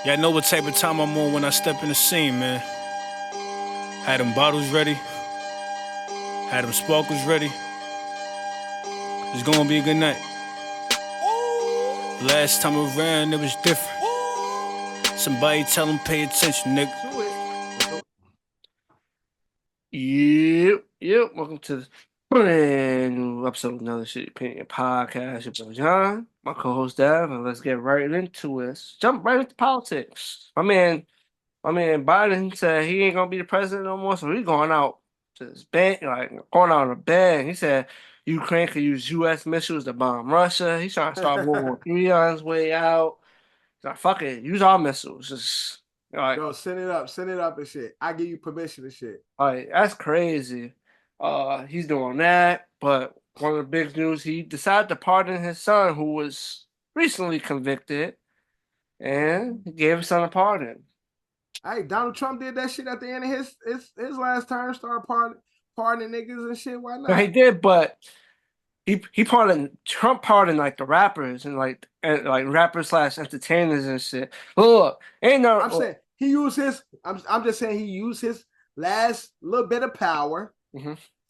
Yeah, I know what type of time I'm on when I step in the scene, man. Had them bottles ready, had them sparkles ready. It's gonna be a good night. Last time around, it was different. Somebody tell them pay attention, nigga. Yep. Welcome to this brand new episode of Another Shit Opinion Podcast. Your boy John, my co-host Dev, and let's get right into it. Let's jump right into politics. My man Biden said he ain't gonna be the president no more, so he's going out to his bank, like going out on a bang. He said Ukraine could use U.S. missiles to bomb Russia. He's trying to start World War III on his way out. He's like, fuck it, use our missiles. Just like, Yo, send it up and shit. I give you permission and shit. like that's crazy. He's doing that, but one of the big news, he decided to pardon his son, who was recently convicted, and he gave his son a pardon. Hey, Donald Trump did that shit at the end of his last term, started pardoning niggas and shit. Why No, he not? did, but he pardoned Trump pardoned like the rappers and like rappers slash entertainers and shit. Look, ain't no. I'm saying he used his. I'm just saying he used his last little bit of power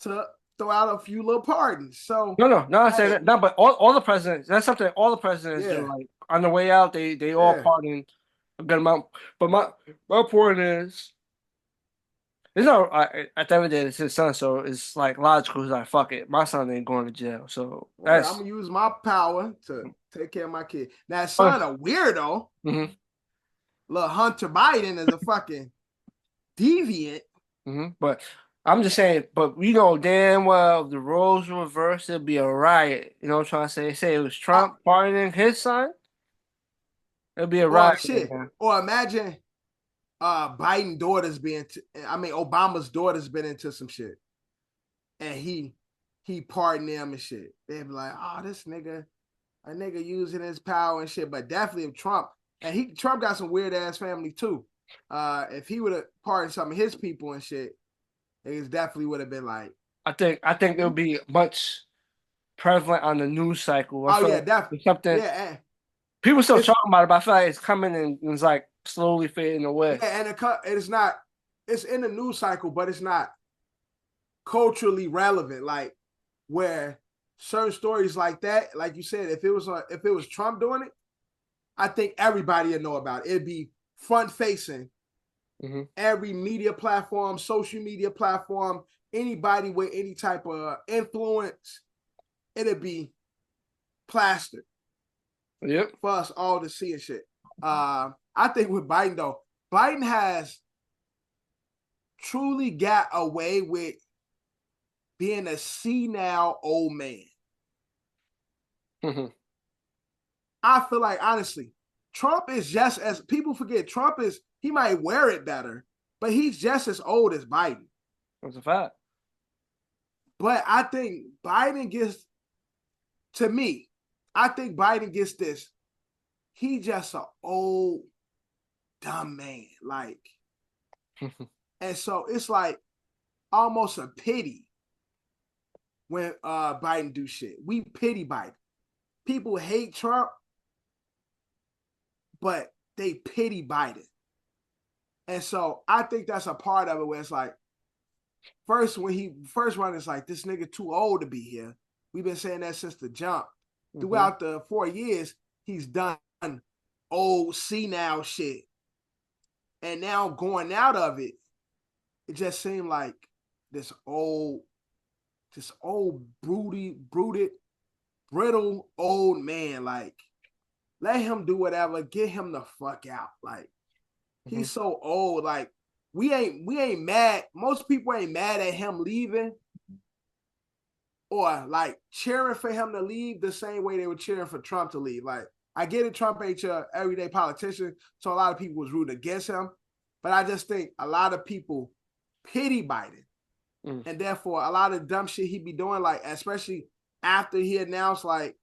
to throw out a few little pardons. So No. I say that no, but all the presidents. That's something all the presidents do. Like on the way out, they all pardon a good amount. But my point is, it's not at the end of the day, it's his son, so it's like logical. He's like, fuck it, my son ain't going to jail. So I'm that's gonna use my power to take care of my kid. Now, son, a weirdo. Little Hunter Biden is a fucking deviant. But I'm just saying, but we know damn well if the roles were reversed, it'd be a riot. You know what I'm trying to say? Say it was Trump pardoning his son, it'd be a riot. Shit. Or imagine Biden daughter's Obama's daughter's been into some shit. And he pardoned them and shit. They'd be like, oh, this nigga, a nigga using his power and shit. But definitely if Trump got some weird ass family too. If he would have pardoned some of his people and shit, it definitely would have been like. I think it'll be much prevalent on the news cycle. Definitely. Something. Yeah, people still talking about it, but I feel like it's coming and it's like slowly fading away. Yeah, and it's not. It's in the news cycle, but it's not culturally relevant. Like where certain stories like that, like you said, if it was Trump doing it, I think everybody would know about it. It'd be front facing, every media platform, social media platform, anybody with any type of influence, it'd be plastered. Yep. For us all to see and shit. I think with Biden though, Biden has truly got away with being a senile old man. I feel like honestly, Trump is just as people forget. He might wear it better, but he's just as old as Biden. That's a fact. But I think Biden gets, to me, I think Biden gets this. He just an old, dumb man. Like, and so it's like almost a pity when Biden do shit. We pity Biden. People hate Trump, but they pity Biden. And so I think that's a part of it where it's like, when he first run, it's like, this nigga too old to be here. We've been saying that since the jump. Throughout the 4 years, he's done old senile shit. And now going out of it, it just seemed like this old brooded, brittle old man. Like, let him do whatever, get him the fuck out. Like, he's so old. Like, we ain't mad. Most people ain't mad at him leaving or like cheering for him to leave the same way they were cheering for Trump to leave. Like, I get it, Trump ain't your everyday politician, so a lot of people was rooting against him. But I just think a lot of people pity Biden. And therefore, a lot of dumb shit he be doing, like, especially after he announced, like,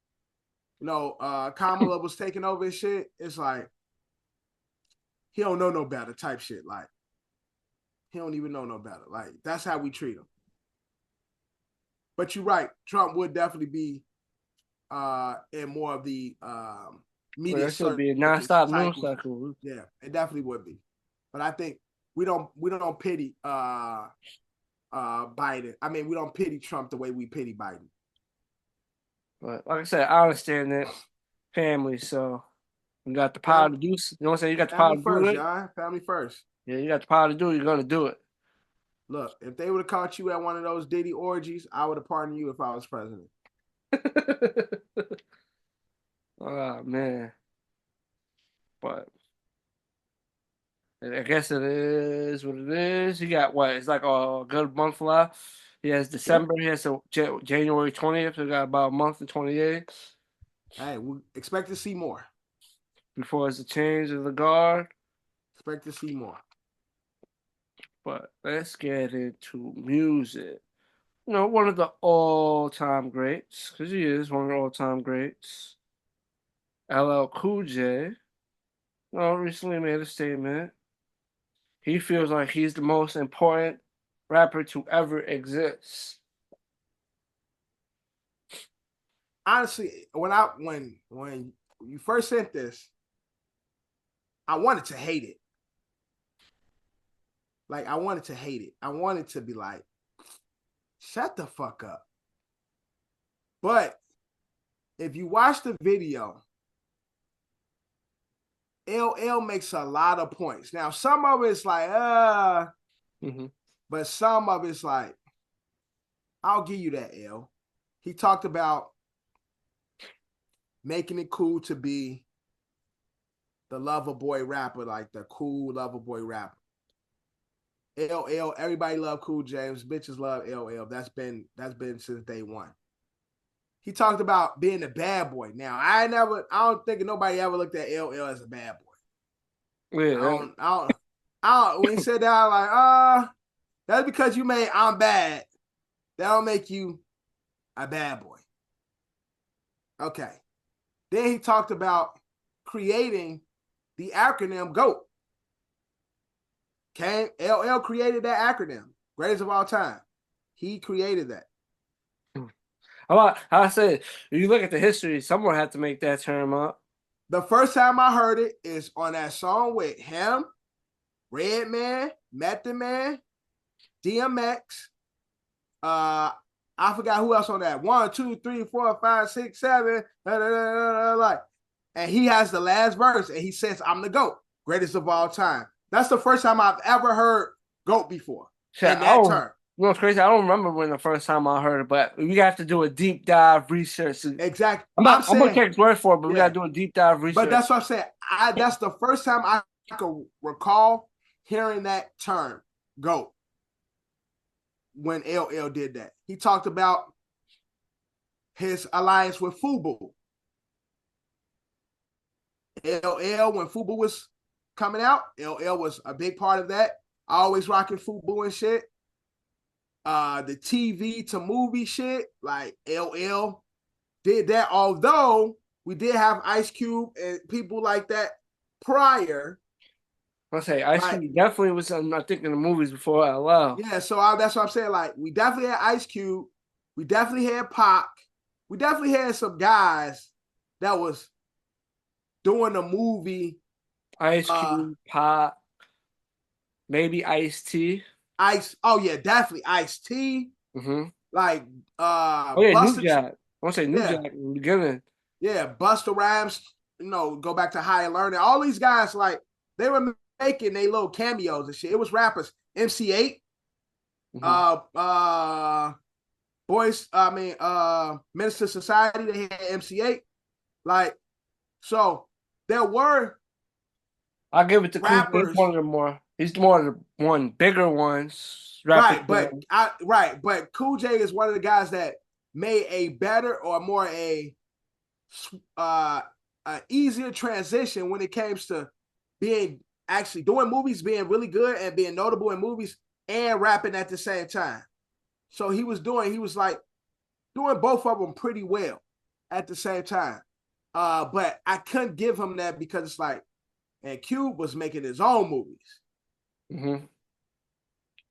Kamala was taking over his shit, it's like, he don't know no better type shit. Like, he don't even know no better. Like, that's how we treat him. But you're right. Trump would definitely be in more of the media that should be a circuits, nonstop news cycles. cycle. Yeah, it definitely would be. But I think we don't pity Biden. I mean, we don't pity Trump the way we pity Biden. But like I said, I understand that family, so you got the power to do. You know what I'm saying? You got the power Family to do first, it. y'all. Family first. Yeah, you got the power to do it. You're gonna do it. Look, if they would have caught you at one of those Diddy orgies, I would have pardoned you if I was president. Oh man, but I guess it is what it is. You got what? It's like a good month left. He has December. He has January 20th. So we got about a month and 28 Hey, we expect to see more. before it's a change of the guard. Expect to see more. But let's get into music. You know, one of the all-time greats, because he is one of the all-time greats. LL Cool J, recently made a statement. He feels like he's the most important rapper to ever exist. Honestly, when you first sent this, I wanted to hate it. Like, I wanted to hate it. I wanted to be like, shut the fuck up. But if you watch the video, LL makes a lot of points. Now, some of it's like, but some of it's like, I'll give you that, L. He talked about making it cool to be the lover boy rapper, like the cool lover boy rapper. LL, everybody love Cool James. Bitches love LL. That's been since day one. He talked about being a bad boy. Now, I don't think nobody ever looked at LL as a bad boy. Yeah. I don't, when he said that, I'm like, that's because you made I'm bad. That don't make you a bad boy. Okay. Then he talked about creating the acronym GOAT. Okay, LL created that acronym, greatest of all time. He created that. I said, if you look at the history, someone had to make that term up. The first time I heard it is on that song with him, Redman, Method Man, DMX. I forgot who else on that. 1, 2, 3, 4, 5, 6, 7. Like, and he has the last verse, and he says, "I'm the GOAT, greatest of all time." That's the first time I've ever heard GOAT before. In that term. You know what's crazy? I don't remember when the first time I heard it, but we have to do a deep dive research. Exactly. I'm gonna take his word for it, but we gotta do a deep dive research. But that's what I'm saying. That's the first time I can recall hearing that term, GOAT, when LL did that. He talked about his alliance with FUBU. LL, when FUBU was coming out, LL was a big part of that. Always rocking FUBU and shit. The TV to movie shit, like LL did that. Although we did have Ice Cube and people like that prior. I say Ice Cube definitely was, I think, in the movies before LL. Yeah, so that's what I'm saying. Like, we definitely had Ice Cube. We definitely had Pac. We definitely had some guys that was doing the movie. Ice Cube, Pac, maybe Ice-T. Oh yeah, definitely Ice-T. Like New Jack. I want to say New Jack in the beginning. Yeah, Busta Rhymes, go back to Higher Learning. All these guys, like, they were making their little cameos and shit. It was rappers. MC8. Minister Society, they had MC8. Like, so there were I'll give it to rappers. He's one of the more. He's one of the bigger ones. Right, but Cool J is one of the guys that made a better or more easier transition when it comes to being actually doing movies, being really good and being notable in movies and rapping at the same time. So he was doing both of them pretty well at the same time. But I couldn't give him that because it's like, and Cube was making his own movies.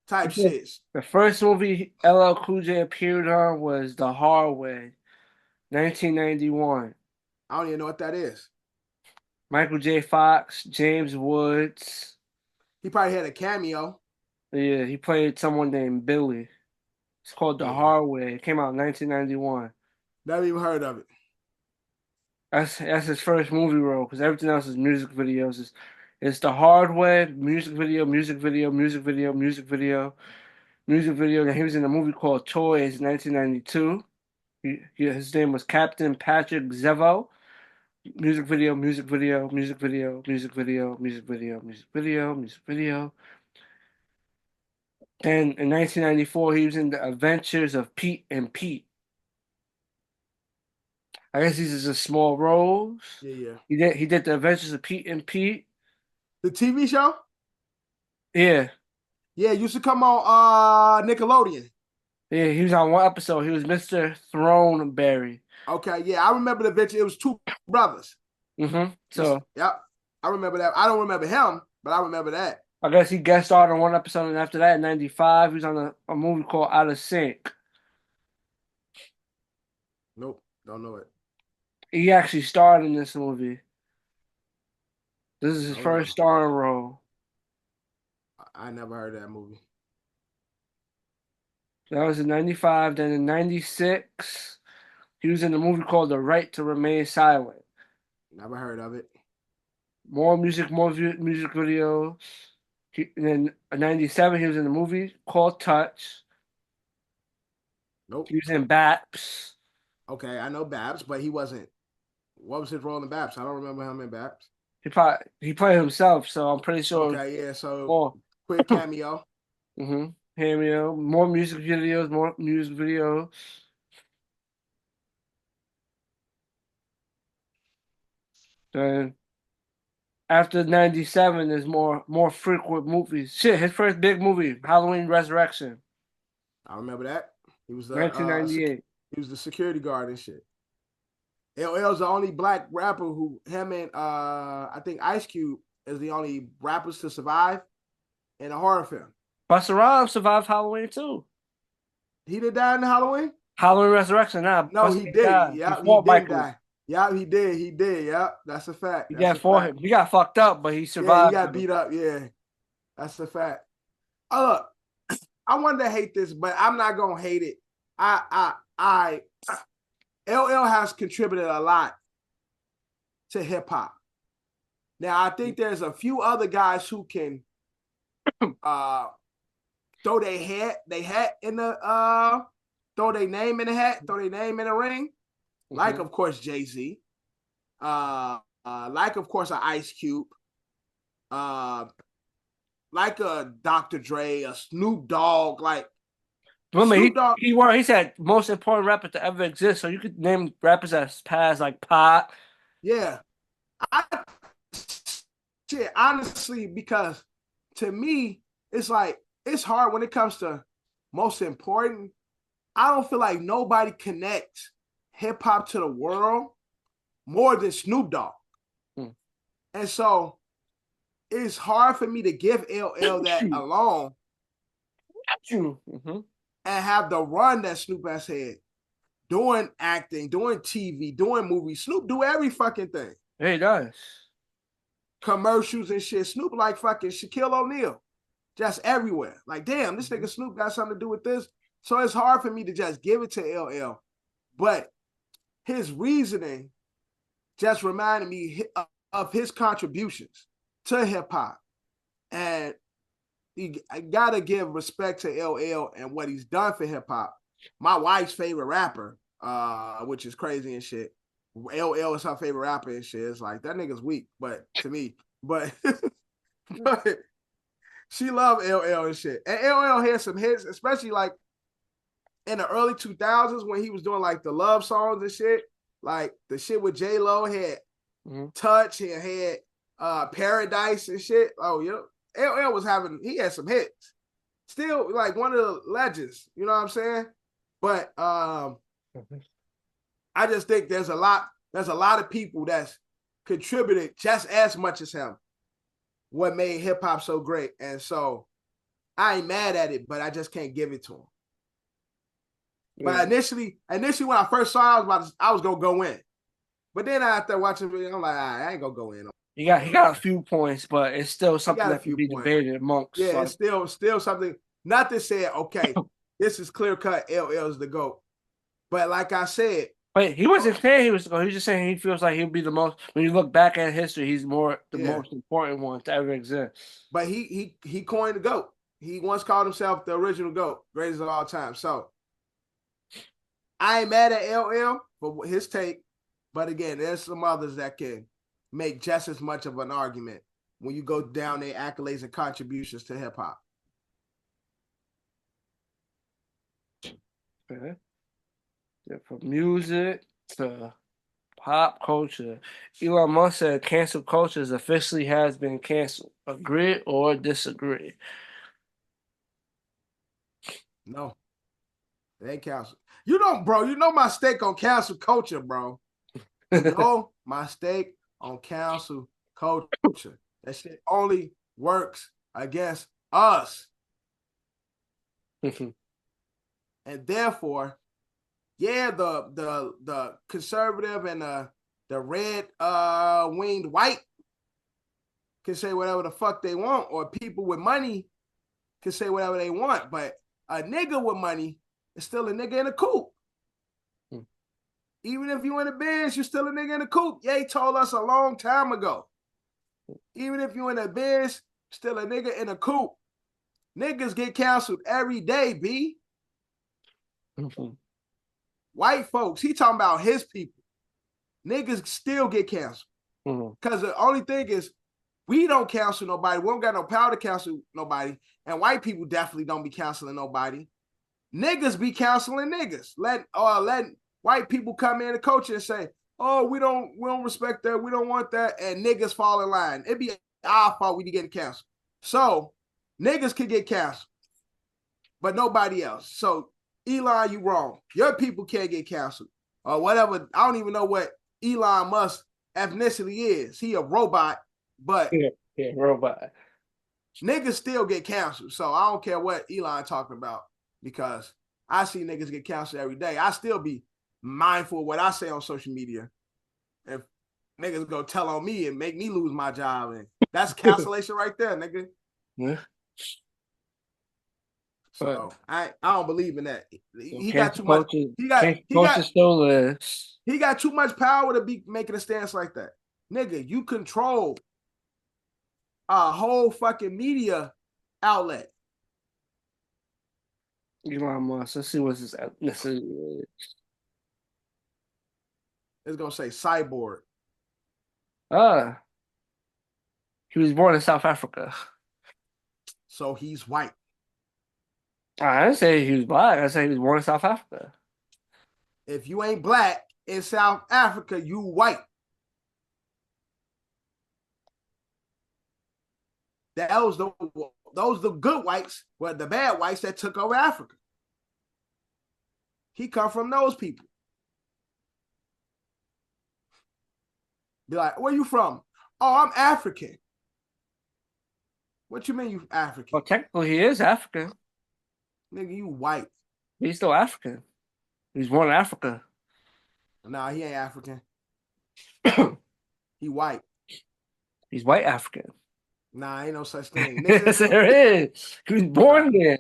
Type shit. The first movie LL Cool J appeared on was The Hard Way, 1991. I don't even know what that is. Michael J. Fox, James Woods. He probably had a cameo. Yeah, he played someone named Billy. It's called The Yeah, Hard Way. It came out in 1991. never even heard of it. That's his first movie role because everything else is music videos. It's The Hard Way, music video, music video, music video, music video, music video. And he was in a movie called Toys in 1992. His name was Captain Patrick Zevo. Music video, music video, music video, music video, music video, music video, music video. Then in 1994, he was in The Adventures of Pete and Pete. I guess these are just small roles. Yeah. He did The Adventures of Pete and Pete. The TV show? Yeah. Yeah, it used to come on Nickelodeon. Yeah, he was on one episode. He was Mr. Throneberry. Okay, yeah, I remember the adventure. It was two brothers. So Yep, I remember that. I don't remember him, but I remember that. I guess he guest starred on one episode, and after that, in '95, he was on a movie called Out of Sync. Nope, don't know it. He actually starred in this movie. This is his Oh, first starring role. I never heard of that movie. So that was in '95. Then in '96, he was in a movie called The Right to Remain Silent. Never heard of it. More music videos. And then in '97, he was in a movie called Touch. Nope. He was in Baps. Okay, I know Babs, but he wasn't. What was his role in Babs? I don't remember him in Babs. He played himself, so I'm pretty sure. Okay, yeah. So More. quick cameo. Cameo. More music videos. More music videos. Then after '97, there's more frequent movies. Shit, his first big movie, Halloween Resurrection, I remember that. He was the 1998. he was the security guard and shit. LL's the only black rapper who him and I think Ice Cube is the only rappers to survive in a horror film. Busta Rhymes survived Halloween too. He did die in Halloween? Halloween Resurrection. Nah, No, Busta he did. died. Yeah, He fought did Michael. die. Yeah, he did. He did. Yeah, that's a fact. He got for him. He got fucked up, but he survived. Yeah, he got beat up. Yeah, that's a fact. Oh, look, I wanted to hate this, but I'm not gonna hate it. LL has contributed a lot to hip hop. Now, I think there's a few other guys who can throw their hat in the throw their name in the hat, throw their name in the ring. Like, of course, Jay-Z. Like, of course, an Ice Cube. Like a Dr. Dre, a Snoop Dogg, like remember, he said most important rapper to ever exist. So you could name rappers that's passed like Pot. Yeah. Honestly, because to me, it's like it's hard when it comes to most important. I don't feel like nobody connects hip hop to the world more than Snoop Dogg. And so it's hard for me to give LL that alone and have the run that Snoop has had, doing acting, doing TV, doing movies. Snoop do every fucking thing. Yeah, he does. Commercials and shit. Snoop like fucking Shaquille O'Neal, just everywhere. Like, damn, this nigga Snoop got something to do with this. So it's hard for me to just give it to LL. But his reasoning just reminded me of his contributions to hip hop. And I gotta give respect to LL and what he's done for hip hop. My wife's favorite rapper, which is crazy and shit. LL is her favorite rapper and shit. It's like that nigga's weak, but to me, but she loved LL and shit. And LL had some hits, especially like in the early 2000s when he was doing like the love songs and shit. Like the shit with J-Lo had Touch and had Paradise and shit. Oh, yeah. LL he had some hits. Still like one of the legends, you know what I'm saying? But I just think there's a lot of people that's contributed just as much as him. What made hip hop so great. And so I ain't mad at it, but I just can't give it to him. Yeah. But initially when I first saw it, I was gonna go in. But then after watching the video, I'm like, I ain't gonna go in on. He got a few points, but it's still something got a that can few be points. debated amongst. Yeah, like, it's still something. Nothing said, okay, this is clear cut. LL's the GOAT. But like I said, but he wasn't saying he was the GOAT. He was just saying he feels like he'll be the most. When you look back at history, he's the most important one to ever exist. But he coined the GOAT. He once called himself the original GOAT, greatest of all time. So I ain't mad at LL for his take, but again, there's some others that can make just as much of an argument when you go down their accolades and contributions to hip hop. Okay. Yeah, from music to pop culture, Elon Musk said cancel culture officially has been canceled. Agree or disagree? No, they ain't canceled. You know my stake on cancel culture, bro. You know my stake on cancel culture. That shit only works against us. And therefore, yeah, the conservative and the red winged white can say whatever the fuck they want, or people with money can say whatever they want, but a nigga with money is still a nigga in a coupe. Even if you in a Benz, you're still a nigga in a coupe. Ye told us a long time ago. Even if you in a Benz, still a nigga in a coupe. Niggas get canceled every day, B. White folks, he talking about his people. Niggas still get canceled. Because the only thing is, we don't cancel nobody. We don't got no power to cancel nobody. And white people definitely don't be canceling nobody. Niggas be canceling niggas. Letting white people come in the culture and say, oh, we don't respect that. We don't want that. And niggas fall in line. It'd be our fault we get canceled. So niggas can get canceled, but nobody else. So Elon, you wrong. Your people can't get canceled or whatever. I don't even know what Elon Musk ethnicity is. He a robot, but yeah, robot. Niggas still get canceled. So I don't care what Elon talking about, because I see niggas get canceled every day. I still be mindful of what I say on social media. If niggas go tell on me and make me lose my job, and that's cancellation right there, nigga. Yeah. So I don't believe in that. He got too much. He got too much power to be making a stance like that. Nigga, you control a whole fucking media outlet. Elon Musk. Let's see what his ethnicity is. It's gonna say cyborg. He was born in South Africa. So he's white. I didn't say he was black. I said he was born in South Africa. If you ain't black in South Africa, you white. Those the good whites, were the bad whites that took over Africa. He come from those people. Be like, where you from? Oh, I'm African. What you mean you African? Well, technically he is African. Nigga, you white. He's still African. He's born in Africa. Nah, he ain't African. He white. He's white African. Nah, ain't no such thing. Yes, there is. He was born there.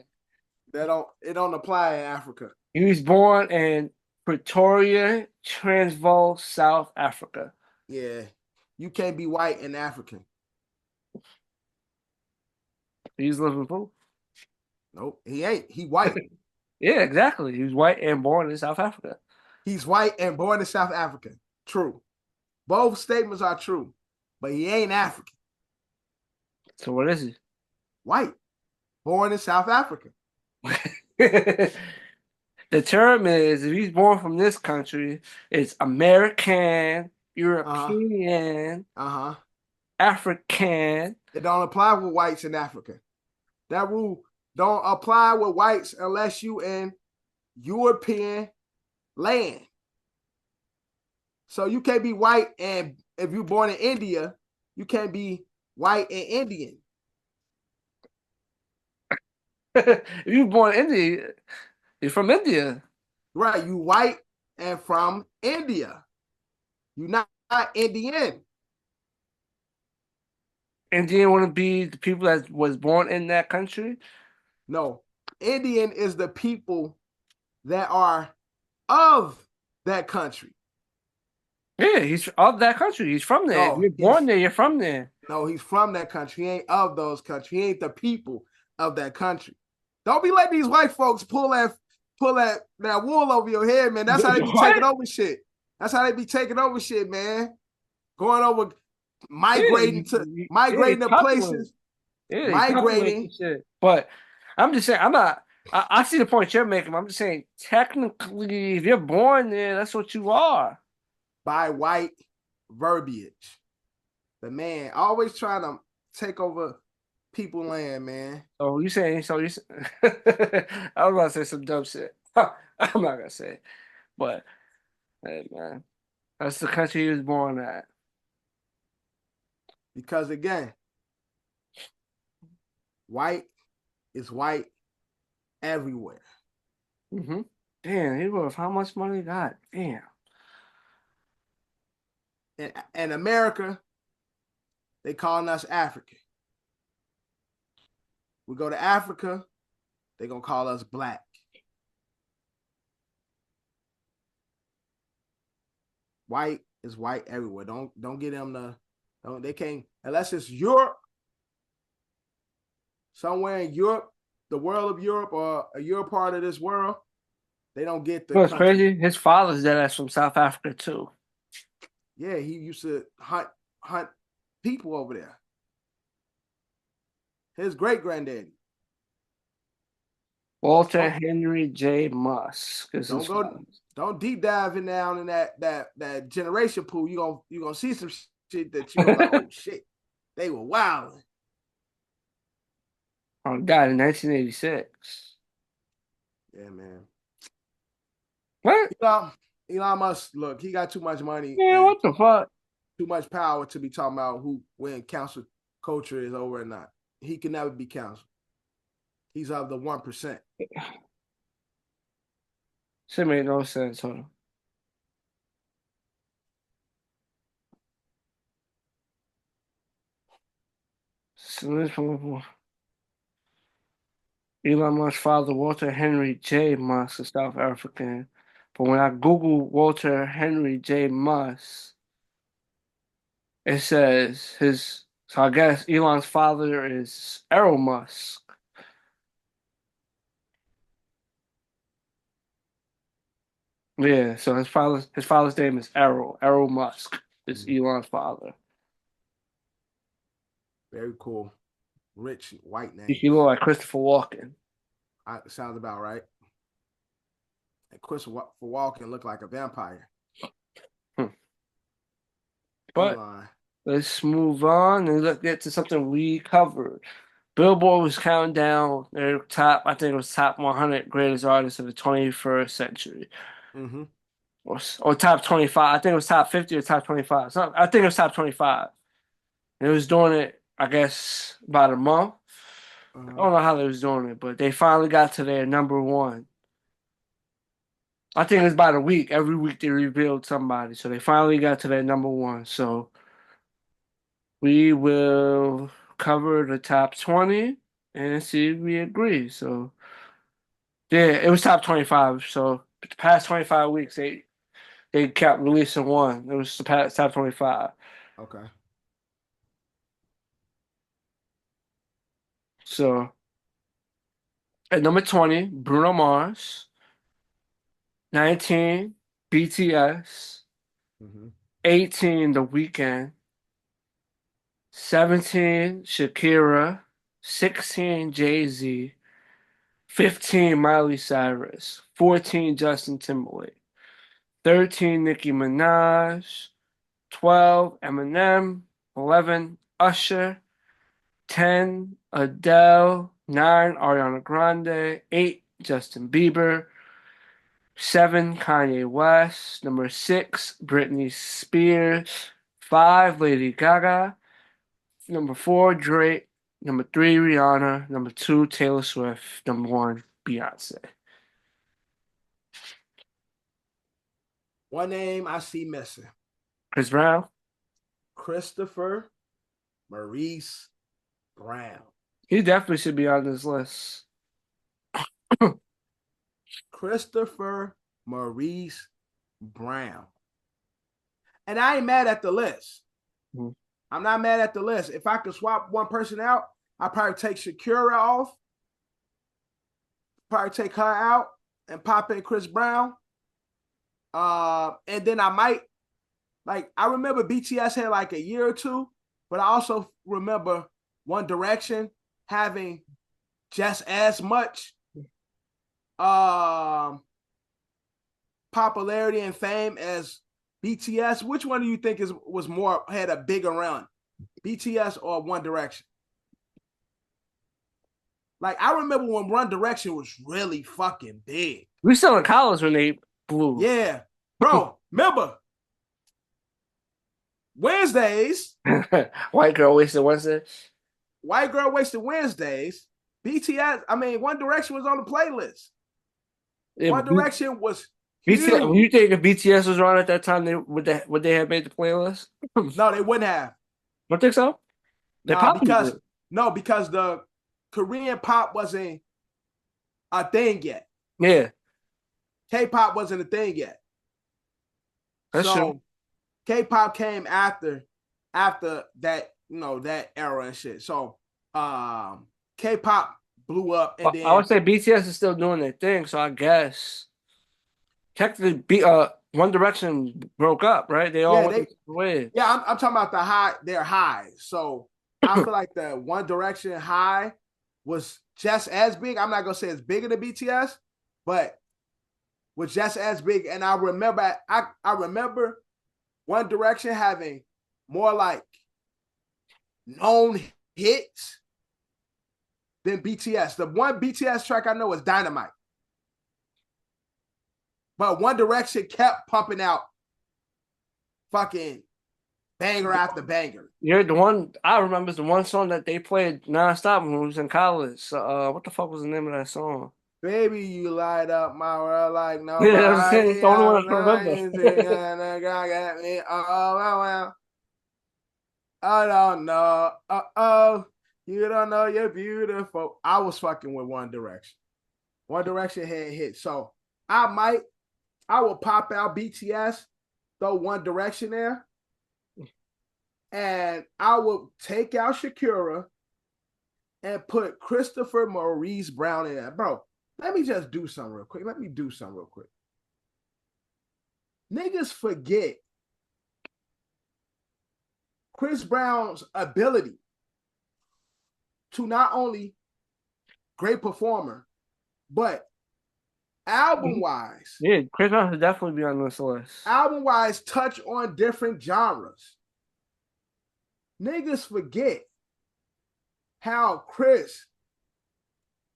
It don't apply in Africa. He was born in Pretoria, Transvaal, South Africa. Yeah. You can't be white and African. He's living proof. Nope, he ain't. He white. Yeah, exactly. He was white and born in South Africa. He's white and born in South Africa. True. Both statements are true, but he ain't African. So what is he? White. Born in South Africa. The term is, if he's born from this country, it's American, European, African. It don't apply with whites in Africa. That rule don't apply with whites unless you in European land. So you can't be white, and if you're born in India, you can't be white and Indian. If you're born in India, you're from India. Right, you white and from India. You're not Indian. Indian wouldn't be the people that was born in that country? No, Indian is the people that are of that country. Yeah, he's of that country. He's from there. If No, you're born there, you're from there. he's from that country. He ain't of those countries. He ain't the people of that country. Don't be letting these white folks pull that wool over your head, man. That's how they be taking over shit. That's how they be taking over shit, man. Going over migrating to places. Yeah, migrating. shit. But I'm just saying, I'm not. I see the point you're making. I'm just saying, technically, if you're born there, that's what you are. By white verbiage. The man always trying to take over people land, man. So you saying? I was about to say some dumb shit. I'm not gonna say, it. But hey, man, that's the country he was born at. Because again, white is white everywhere. Mm-hmm. Damn, he worth how much money he got? Damn. In America, they calling us African. We go to Africa, they gonna call us black. White is white everywhere. Don't get them they can't, unless it's Europe, somewhere in Europe, the world of Europe, or a Europe part of this world, they don't get the. What's crazy? His father's dead ass from South Africa too. Yeah, he used to hunt people over there. His great granddaddy. Walter Henry J. Musk. Don't deep dive in down in that generation pool. You gonna see some shit that you like, oh shit, they were wild. Oh, died in 1986. Yeah, man. What? Elon Musk, look, he got too much money. Yeah, what the fuck? Too much power to be talking about when cancel culture is over or not. He can never be canceled. He's of the 1%. Shit made no sense. Hold on. Elon Musk's father, Walter Henry J. Musk, is South African. But when I Google Walter Henry J. Musk, it says so I guess Elon's father is Errol Musk. Yeah, so his father's name is Errol. Errol Musk is Elon's father. Very cool. Rich white name. He look like Christopher Walken. Sounds about right. And Christopher Walken looked like a vampire. But Elon. let's move on and let's get to something we covered. Billboard was counting down their I think it was top 100 greatest artists of the 21st century. Mm-hmm. Or top 25. I think it was top 50 or top 25. I think it was top 25. And it was doing it, I guess, about a month. I don't know how they was doing it, but they finally got to their number one. I think it was about a week. Every week they revealed somebody. So they finally got to their number one. So we will cover the top 20 and see if we agree. So yeah, it was top 25. So the past 25 weeks they kept releasing one. It was the past top 25. Okay. So at number 20, Bruno Mars. 19, BTS. 18, The Weeknd. 17, Shakira. 16, Jay-Z. 15, Miley Cyrus. 14, Justin Timberlake. 13, Nicki Minaj. 12, Eminem. 11, Usher. 10, Adele. 9, Ariana Grande. 8, Justin Bieber. 7, Kanye West. Number 6, Britney Spears. 5, Lady Gaga. Number 4, Drake. Number 3, Rihanna. Number 2, Taylor Swift. Number 1, Beyonce. One name I see missing. Chris Brown. Christopher Maurice Brown. He definitely should be on this list. Christopher Maurice Brown. And I ain't mad at the list. Mm-hmm. I'm not mad at the list. If I could swap one person out, I'd probably take Shakira off. Probably take her out and pop in Chris Brown. And then I might, like, I remember BTS had like a year or two, but I also remember One Direction having just as much popularity and fame as BTS. Which one do you think had a bigger run, BTS or One Direction? Like, I remember when One Direction was really fucking big. We still in college when they blew. Yeah, bro. Remember Wednesdays? White Girl Wasted Wednesday. White Girl Wasted Wednesdays. One Direction was on the playlist. Yeah, One Direction was BTS, when you think if BTS was around at that time, would they have made the playlist? No, they wouldn't have. Don't think so? Because the Korean pop wasn't a thing yet. Yeah. K-pop wasn't a thing yet. That's true. K-pop came after that, that era and shit. So K-pop blew up, and then I would say BTS is still doing their thing, so I guess technically One Direction broke up, right? They all went away. Yeah, I'm talking about their highs. So I feel like the One Direction high was just as big. I'm not gonna say it's bigger than BTS, but was just as big. And I remember One Direction having more like known hits than BTS. The one BTS track I know is Dynamite. But One Direction kept pumping out fucking banger after banger. You're the one I remember is the one song that they played nonstop when we was in college. So, what the fuck was the name of that song? Baby, you light up my world like nobody. Yeah, that's the only one I remember. Got me all I don't know. You don't know you're beautiful. I was fucking with One Direction. One Direction had hit. So I will pop out BTS, throw One Direction there, and I will take out Shakira and put Christopher Maurice Brown in there. Bro, let me just do something real quick. Niggas forget Chris Brown's ability to not only great performer, but album-wise. Yeah, Chris Brown should definitely be on this list. Album-wise, touch on different genres. Niggas forget how Chris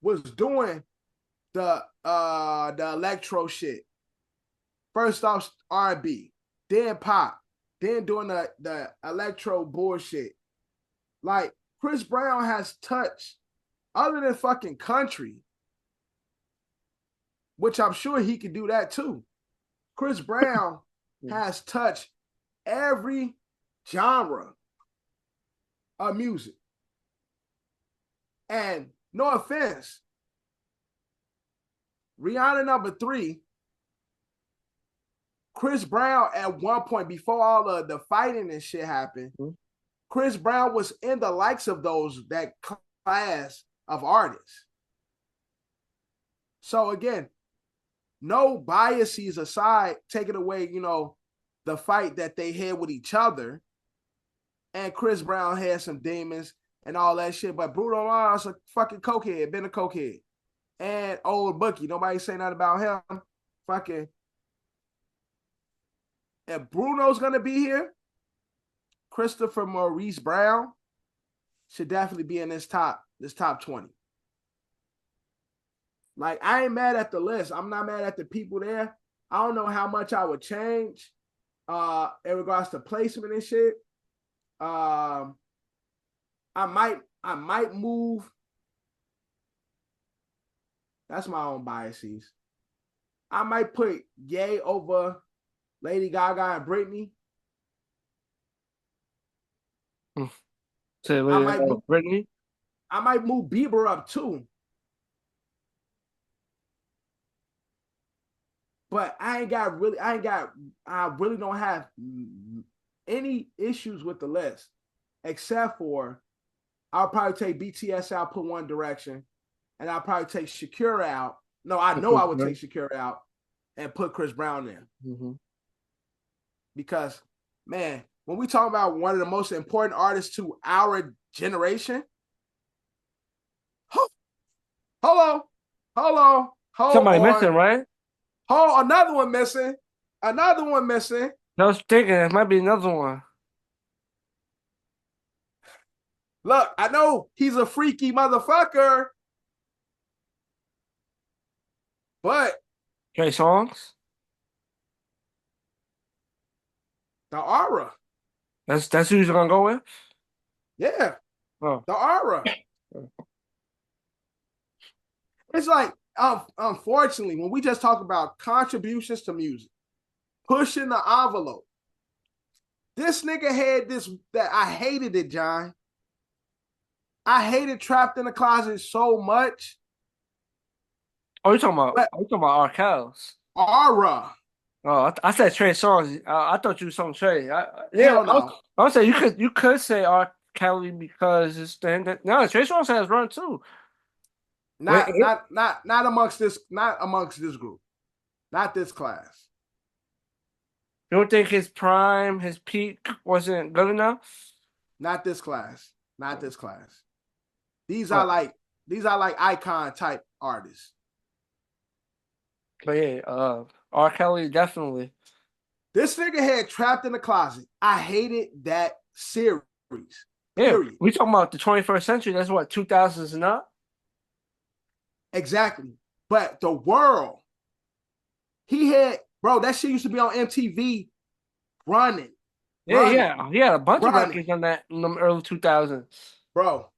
was doing the electro shit. First off, R&B, then pop, then doing the electro bullshit. Like, Chris Brown has touched, other than fucking country, which I'm sure he could do that too. Chris Brown has touched every genre of music. And no offense, Rihanna number 3, Chris Brown at one point, before all of the fighting and shit happened, Chris Brown was in the likes of that class of artists. So again, no biases aside, taking away, the fight that they had with each other. And Chris Brown had some demons and all that shit. But Bruno Mars a fucking cokehead, been a cokehead. And old Bookie, nobody say nothing about him. Fucking. If Bruno's gonna be here, Christopher Maurice Brown should definitely be in this top 20. Like, I ain't mad at the list. I'm not mad at the people there. I don't know how much I would change in regards to placement and shit. I might move. That's my own biases. I might put Ye over Lady Gaga and Britney. So, Brittany? I might move Bieber up too. But I really don't have any issues with the list, except for I'll probably take BTS out, put One Direction, and I'll probably take Shakira out. No, I know I would take Shakira out and put Chris Brown there. Mm-hmm. Because, man, when we talk about one of the most important artists to our generation, hold on. Somebody missing, right? Oh, another one missing. Another one missing. I was thinking it might be another one. Look, I know he's a freaky motherfucker. But Trey Songz? The Aura. That's who you're gonna go with? Yeah. Oh. The Aura. It's like, unfortunately, when we just talk about contributions to music, pushing the envelope, this nigga had this that I hated it, John. I hated Trapped in the Closet so much. Oh, you talking about R. Kelly's? Aura. Oh, I said Trey Songz. I thought you were saying Trey. Hell no. I would say you could say R. Kelly because it's the no, Trey Songz has run too. Not amongst this group. Not this class. You don't think his prime, his peak wasn't good enough? Not this class. Not this class. These are like icon type artists. But yeah, R. Kelly definitely. This nigga had Trapped in the Closet. I hated that series. Yeah, period. We talking about the 21st century. That's what, 2000s and up? Exactly. But the world, he had, bro, that shit used to be on MTV running. Yeah. He had a bunch of records on that in the early 2000s. Bro,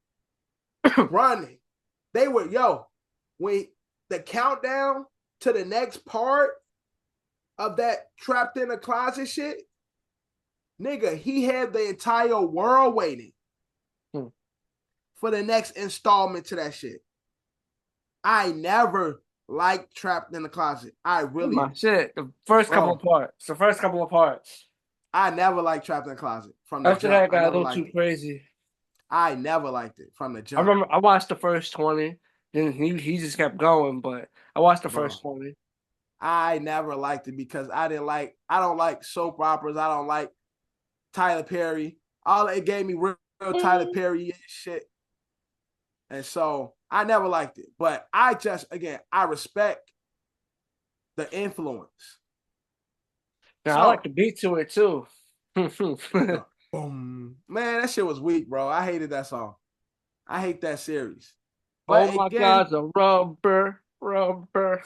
running. They were, when the countdown to the next part of that Trapped in a Closet shit, nigga, he had the entire world waiting for the next installment to that shit. I never liked Trapped in the Closet. I really shit. The first couple of parts. I never liked Trapped in the Closet from the After jump. that got a little too crazy. I never liked it from the jump. I remember I watched the first 20, then he just kept going, but I watched the first 20. I never liked it because I don't like soap operas. I don't like Tyler Perry. All it gave me real Tyler Perry shit. And so I never liked it. But I respect the influence. Now, I like the beat to it too. Boom. Man, that shit was weak, bro. I hated that song. I hate that series. But my God, the rubber. Burr.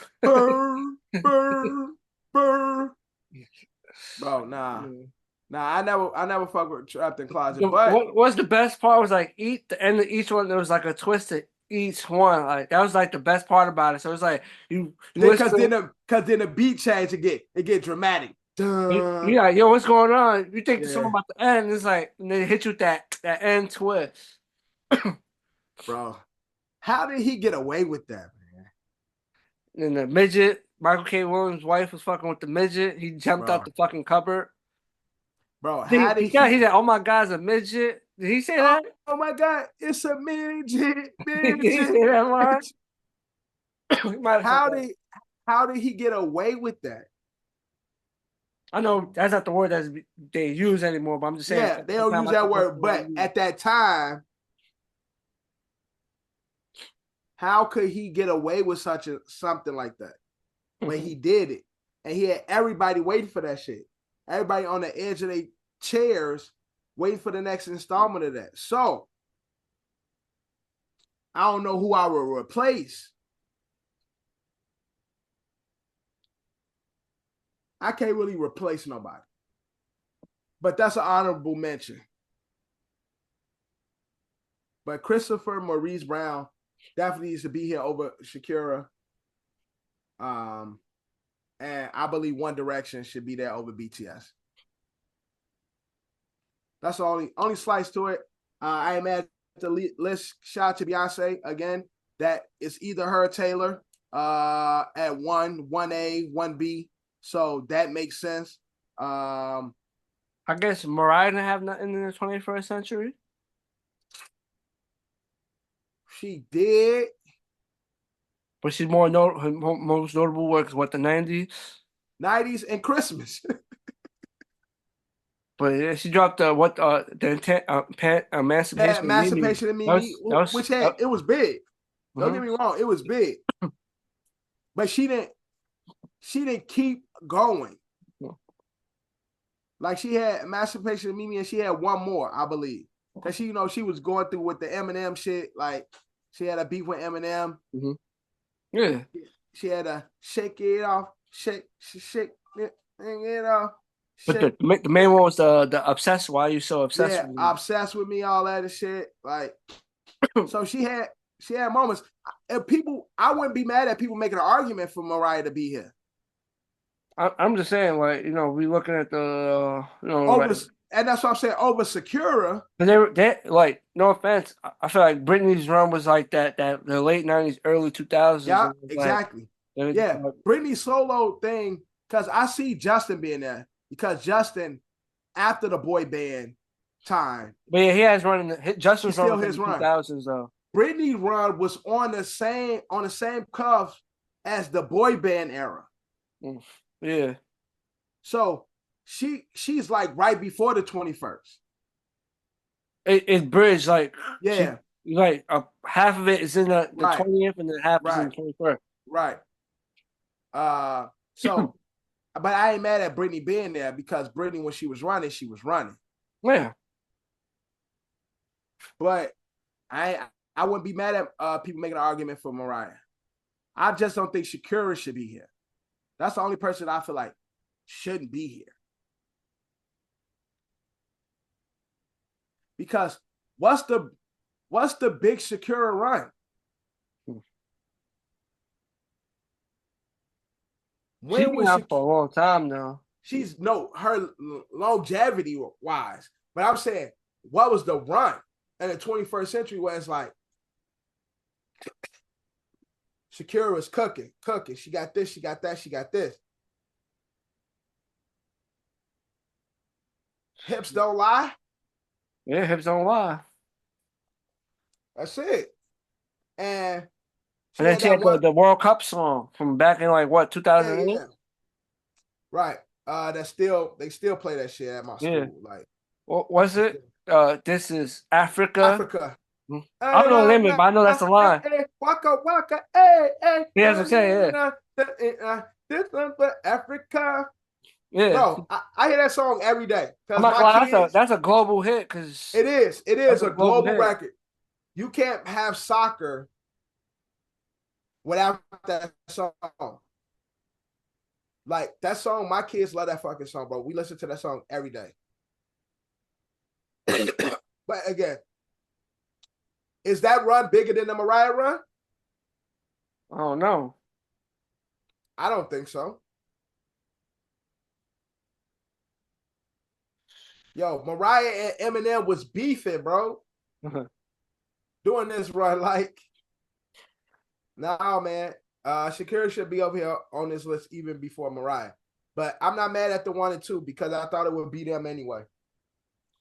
Bro, nah. Nah, I never fuck with Trapped in Closet. But what was the best part was like the end of each one, there was like a twist to each one. Like that was like the best part about it. So it was like because then the beat change it get dramatic. Yeah, yo, what's going on? You think the song about the end? It's like and they hit you with that end twist. Bro, how did he get away with that, man? And the midget, Michael K. Williams' wife was fucking with the midget. He jumped out the fucking cupboard. Bro, how did he said, "Oh my God, it's a midget." Did he say that? Oh my God, it's a midget. Did he say that line? How did he get away with that? I know that's not the word that they use anymore, but I'm just saying. Yeah, they don't use that word. But at that time, how could he get away with something like that when he did it? And he had everybody waiting for that shit. Everybody on the edge of their chairs waiting for the next installment of that. So, I don't know who I will replace. I can't really replace nobody. But that's an honorable mention. But Christopher Maurice Brown definitely needs to be here over Shakira. And I believe One Direction should be there over BTS. That's the only slice to it. I am at the list. Shout out to Beyonce again. That is either her or Taylor at 1A, 1B. So that makes sense. I guess Mariah didn't have nothing in the 21st century. She did. But she's her most notable work is what, the 90s? 90s and Christmas. But she dropped the intent Emancipation of Mimi. Emancipation of Mimi, which had it was big. Don't get me wrong, it was big. But she didn't keep going. Like she had Emancipation of Mimi and she had one more, I believe. Cause she, she was going through with the Eminem shit. Like she had a beef with Eminem. Mm-hmm. Yeah. She had a shake it off, shake it off. But the main one was the obsessed. Why are you so obsessed with me? Obsessed with me, all that and shit. Like, so she had moments. And people, I wouldn't be mad at people making an argument for Mariah to be here. I'm just saying, like, we looking at the, and that's what I'm saying, over Secura. They like, no offense, I feel like Britney's run was like that the late 90s, early 2000s. Yeah, exactly. Britney's solo thing, because I see Justin being there. Because Justin, after the boy band time. But yeah, he has run Justin's still run in the 2000s, though. Britney's run was on the same cuff as the boy band era. Yeah. So she's like right before the 21st. It's bridged, like, yeah. Like half of it is in the 20th and then half is in the 21st. Right. So but I ain't mad at Britney being there because Britney, when she was running. Yeah. But I wouldn't be mad at people making an argument for Mariah. I just don't think Shakira should be here. That's the only person I feel like shouldn't be here. Because what's the big Shakira run? When was she for a long time now? She's her longevity wise, but I'm saying, what was the run in the 21st century where it's like Shakira was cooking. She got this, she got that, she got this. Hips don't lie. Yeah, hips don't lie. That's it. And then she had the World Cup song from back in 2008? Yeah. Right. They still play that shit at my school. Yeah. Like, what was it? This is Africa. Africa. I don't know the name, but I know that's the line. Waka waka, hey. Yeah, that's what I'm saying, yeah. This one for Africa. Yeah. Bro, I hear that song every day. That's a global hit. Cause it is a global record. You can't have soccer without that song. Like, that song, my kids love that fucking song, bro. We listen to that song every day. But again, is that run bigger than the Mariah run? I don't know. I don't think so. Yo, Mariah and Eminem was beefing, bro. Doing this run, like, nah, man. Shakira should be over here on this list even before Mariah. But I'm not mad at the 1 and 2 because I thought it would be them anyway.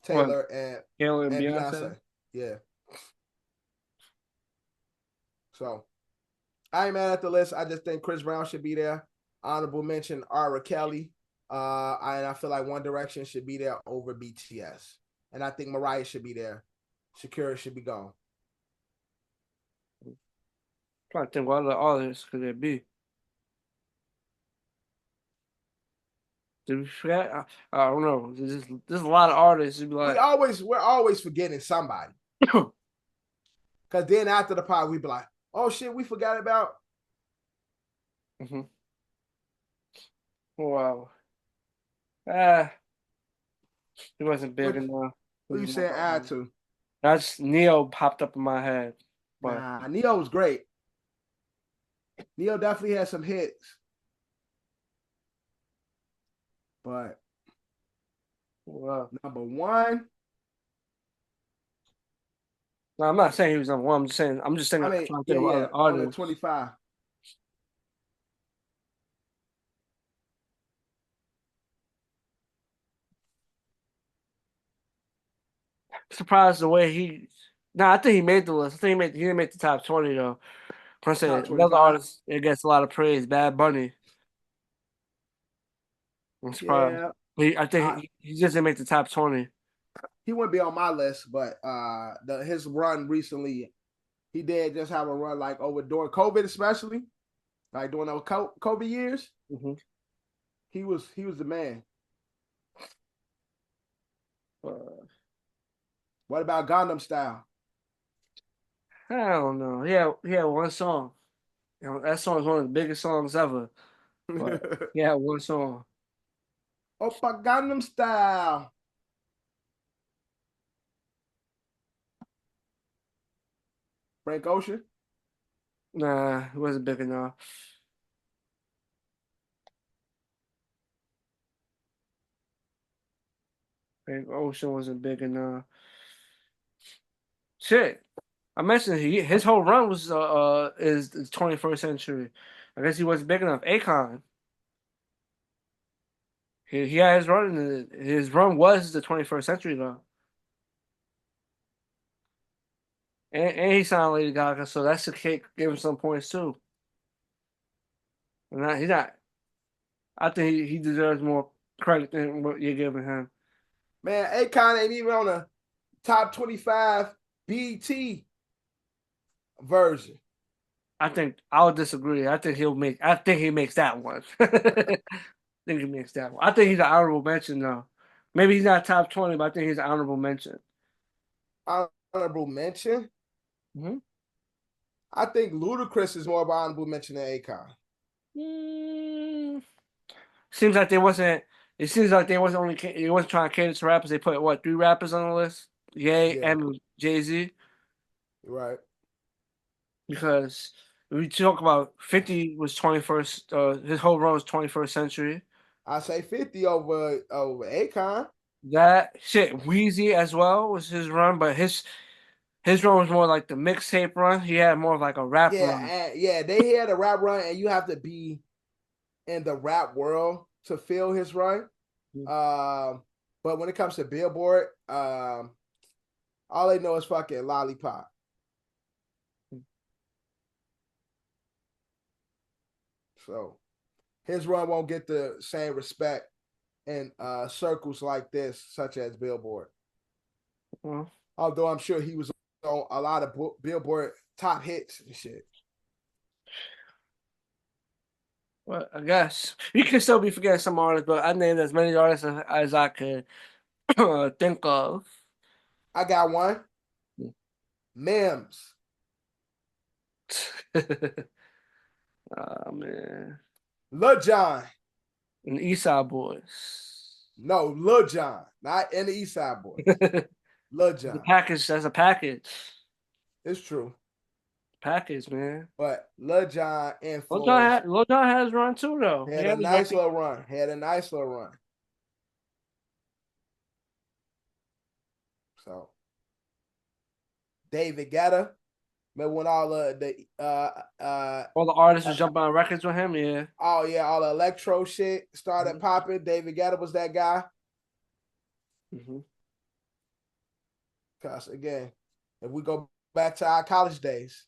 Taylor and Beyonce. Yeah. So I ain't mad at the list. I just think Chris Brown should be there. Honorable mention R. Kelly. And I feel like One Direction should be there over BTS. And I think Mariah should be there. Shakira should be gone. Trying to think what other artists could there be. Did we forget? I don't know. There's a lot of artists. Be like, we're always forgetting somebody. Because then after the pod, we be like, oh shit, we forgot about. Mm-hmm. Wow. It wasn't big enough. What you saying add to? That's Neo popped up in my head. But nah, Neo was great. Neo definitely had some hits. But number one, No, I'm not saying he was number one. I'm just saying I I'm mean, trying to yeah, think of yeah, other on the artists. 25. Surprised the way he. No, I think he made the list. I think he didn't make the top 20 though. I'm Top saying another 25. artist it gets a lot of praise. Bad Bunny. I'm surprised. Yeah. I think he just didn't make the top 20. He wouldn't be on my list, but his run recently, he did just have a run like over during COVID, especially like during those COVID years. Mm-hmm. He was the man. What about Gangnam Style? I don't know. He had one song. You know, that song is one of the biggest songs ever. But he had one song. Oppa Gangnam Style. Frank Ocean. Nah, it wasn't big enough. Frank Ocean wasn't big enough. Shit. I mentioned his whole run was is the 21st century. I guess he wasn't big enough. Akon. He had his run. His run was the 21st century though, and he signed Lady Gaga, so that should give him some points too. And he's not. I think he deserves more credit than what you're giving him. Man, Akon ain't even on the top 25 BT version. I think I would disagree. I think he makes that one. I think he makes that one. I think he's an honorable mention though. Maybe he's not top 20, but I think he's an honorable mention. Honorable mention. Mm-hmm. I think Ludacris is more of an honorable mention than Akon. Seems like they wasn't. It seems like they wasn't only. They wasn't trying to cater to rappers. They put what 3 rappers on the list? Ye, Yeah, and Jay-Z. right. Because we talk about 50 was 21st. His whole run was 21st century. I say 50 over Akon. That shit, Wheezy as well was his run, but his run was more like the mixtape run. He had more of like a rap run. Yeah, they had a rap run, and you have to be in the rap world to feel his run. But when it comes to Billboard, all they know is fucking Lollipop. So his run won't get the same respect in circles like this, such as Billboard. Well, Although I'm sure he was on a lot of Billboard top hits and shit. well, I guess you can still be forgetting some artists, but I named as many artists as I could think of. I got one. Mims. Oh man. Lil Jon. And the East Side Boys. No, Lil Jon. Not in the East Side Boys. Lil The Jon. package, that's a package. It's true. Package, man. But Lil Jon influenced. Lil Jon has run too, though. Had a nice little run. Had a nice little run. So David Guetta. Remember when all all the artists was jumping on records with him, yeah. Oh yeah, all the electro shit started popping. David Guetta was that guy. Because again, if we go back to our college days,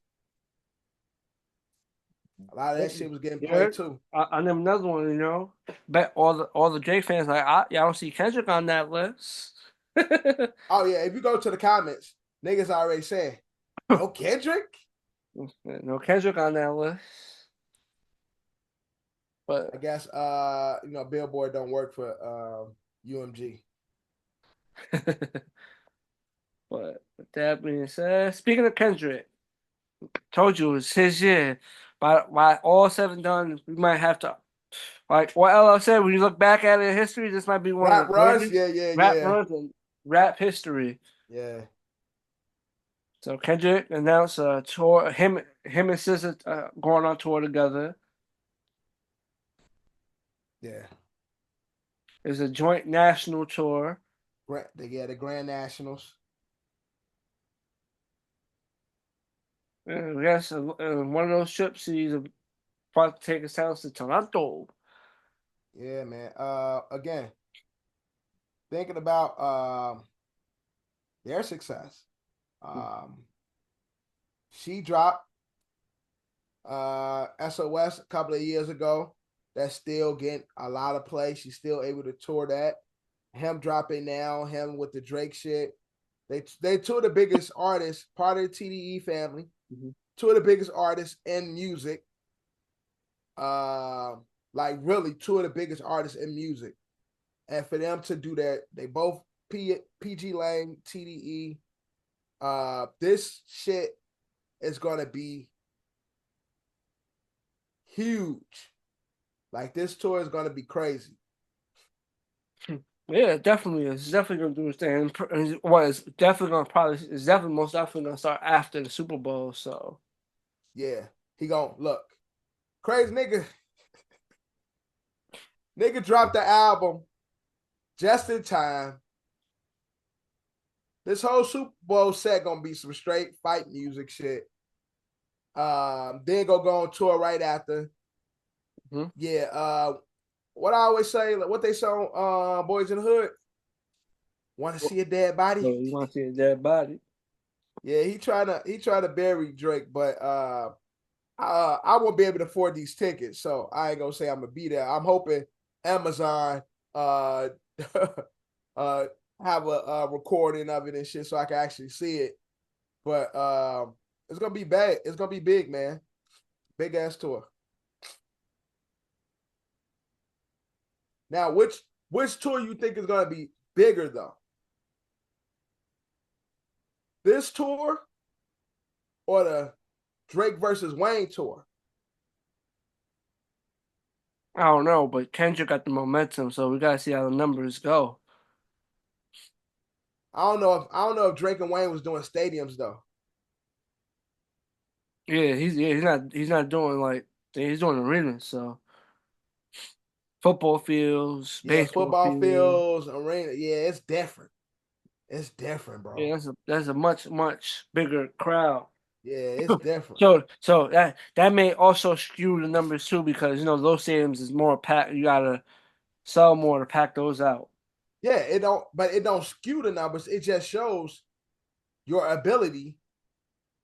a lot of that shit was getting played too. I know another one, you know. Bet all the Drake fans like, y'all don't see Kendrick on that list. Oh yeah, if you go to the comments, niggas already saying, no Kendrick? No Kendrick on that list. But I guess Billboard don't work for UMG. But with that being said, speaking of Kendrick, told you it's his year. By all said and done, we might have to, like what LL said, when you look back at it in history, this might be one Rap of the runs? greatest rap runs in rap history. Yeah. So Kendrick announced a tour, him and SZA going on tour together. Yeah. It's a joint national tour. The Grand Nationals. I guess one of those trips he's about to take his house to Toronto. Yeah, man. Again, thinking about their success. She dropped SOS a couple of years ago. That's still getting a lot of play. She's still able to tour that. Him dropping now, him with the Drake shit. They two of the biggest artists, part of the TDE family. Mm-hmm. Two of the biggest artists in music. Like really two of the biggest artists in music. And for them to do that, they both PG Lang, TDE. This shit is gonna be huge. Like this tour is gonna be crazy. Yeah, definitely. It's definitely gonna do its thing. Well, it's definitely it's definitely most definitely gonna start after the Super Bowl. So yeah, he gonna look crazy nigga. Nigga dropped the album just in time. This whole Super Bowl set gonna be some straight fight music shit. Then go on tour right after. mm-hmm. Yeah. What I always say, like what they say on Boys in the Hood. Want to see a dead body? So you want to see a dead body? Yeah, he trying to bury Drake, but I won't be able to afford these tickets, so I ain't gonna say I'm gonna be there. I'm hoping Amazon have a recording of it and shit so I can actually see it. But it's gonna be bad. It's gonna be big, man. Big ass tour. Now, which tour you think is gonna be bigger though? This tour or the Drake versus Wayne tour? I don't know, but Kendrick got the momentum, so we gotta see how the numbers go. I don't know if Drake and Wayne was doing stadiums though. Yeah, he's not doing like he's doing arenas, so football fields, Yeah, baseball football fields. fields, arena. Yeah, it's different. It's different, bro. Yeah, that's a much bigger crowd. Yeah, it's different. So that may also skew the numbers too because those stadiums is more packed. You gotta sell more to pack those out. Yeah, it don't skew the numbers. It just shows your ability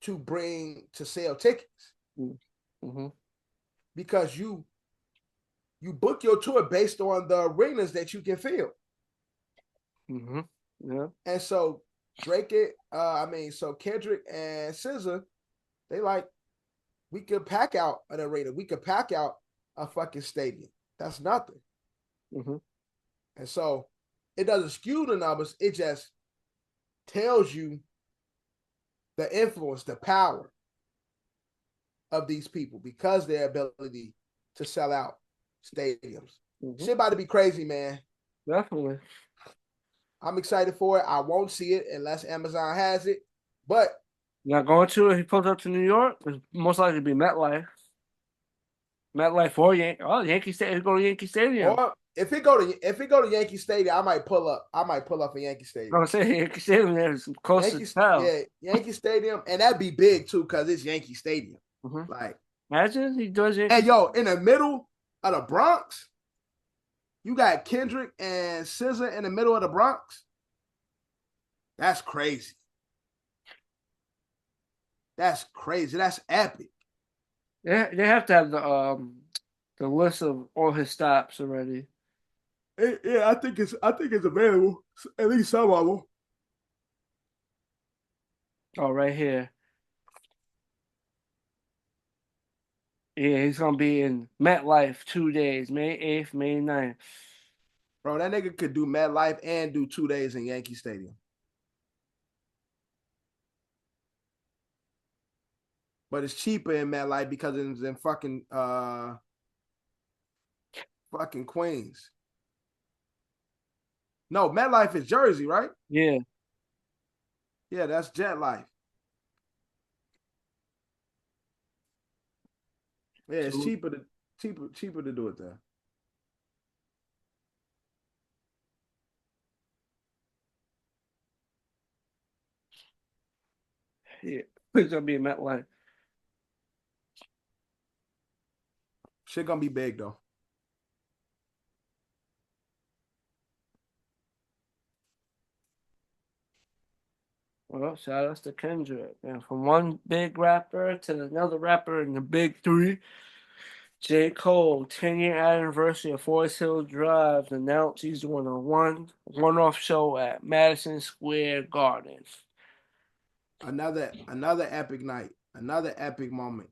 to sell tickets Mm-hmm. because you book your tour based on the arenas that you can fill. Mm-hmm. Yeah. And so so Kendrick and SZA, they like we could pack out an arena. We could pack out a fucking stadium. That's nothing. Mm-hmm. And so it doesn't skew the numbers. It just tells you the influence, the power of these people because their ability to sell out stadiums. Mm-hmm. Shit about to be crazy, man. Definitely. I'm excited for it. I won't see it unless Amazon has it. But You're not going to if he pulls up to New York, it's most likely to be MetLife. MetLife or Yankee Stadium. Go to Yankee Stadium. or if it go to Yankee Stadium, I might pull up. I might pull up a Yankee Stadium. I'm saying Yankee Stadium is close to town. Yeah, Yankee Stadium, and that'd be big too because it's Yankee Stadium. Mm-hmm. Like, imagine he does it. And yo, in the middle of the Bronx, you got Kendrick and SZA in the middle of the Bronx. That's crazy. That's crazy. That's epic. They have to have the list of all his stops already. Yeah, I think it's available. At least some of them. Oh, right here. Yeah, he's gonna be in MetLife 2 days, May 8th, May 9th. Bro, that nigga could do MetLife and do 2 days in Yankee Stadium. But it's cheaper in MetLife because it's in fucking Queens. No, MetLife is Jersey, right? Yeah. Yeah, that's Jet Life. Yeah, it's cheaper to do it there. Yeah. He's gonna be in MetLife. Shit gonna be big though. Well, shout outs to Kendrick. And from one big rapper to another rapper in the big three, J. Cole, 10-year anniversary of Forest Hill Drive, announced he's doing a one-off show at Madison Square Garden. Another epic night, another epic moment.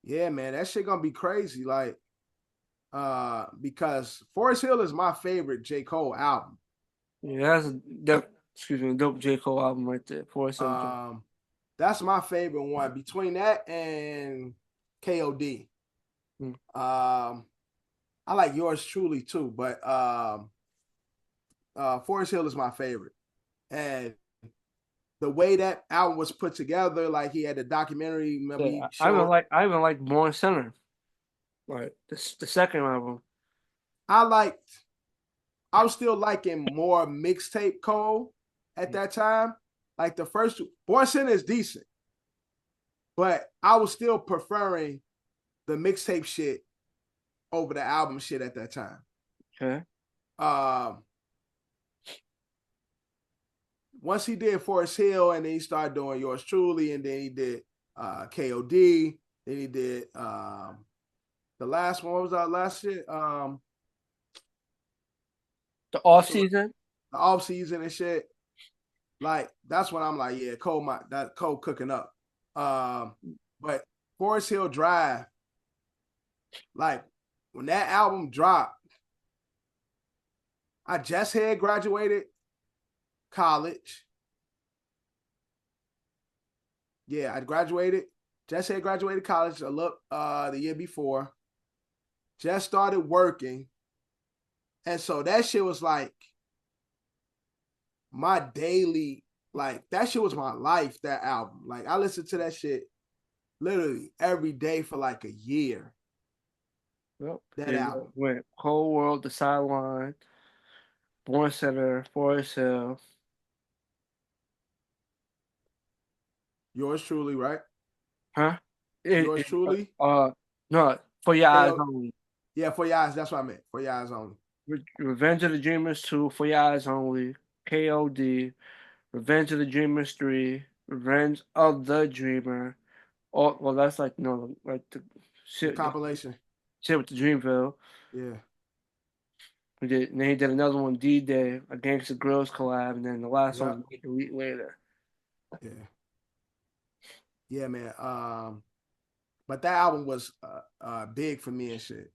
Yeah, man, that shit gonna be crazy. Like, because Forest Hill is my favorite J. Cole album. Yeah, that's a dope J. Cole album right there. Forest Hill Drive. That's my favorite one. Between that and KOD. I like Yours Truly too, but Forest Hill is my favorite. And the way that album was put together, like he had the documentary. Remember, Yeah, I even like Born Center, like the second album. I was still liking more mixtape Cole at that time. Like the first Born Center is decent, but I was still preferring the mixtape shit over the album shit at that time. Okay. Once he did Forest Hill, and then he started doing Yours Truly, and then he did KOD, then he did the last one. What was our last shit? The off season. The off season and shit. Like, that's when I'm like, yeah, Cole cooking up. But Forest Hill Drive, like when that album dropped, I just had graduated college. Yeah, I graduated. Just had graduated college the year before. Just started working. And so that shit was like my daily, like that shit was my life, that album. Like I listened to that shit literally every day for like a year. Yep. That album. Went Whole World, The Sideline, Born Center, Forest Hill. Yours Truly, right? Huh? Yours Truly? No, For Your Eyes Only. Yeah, For Your Eyes, that's what I meant. For Your Eyes Only. Revenge of the Dreamers 2, For Your Eyes Only, KOD, Revenge of the Dreamers 3, Revenge of the Dreamer. Oh, well, that's like, no, like the shit. The compilation. Shit with the Dreamville. Yeah. And then he did another one, D-Day, a Gangsta Grills collab, and then the last one was a week later. Yeah. Yeah, man. But that album was big for me and shit.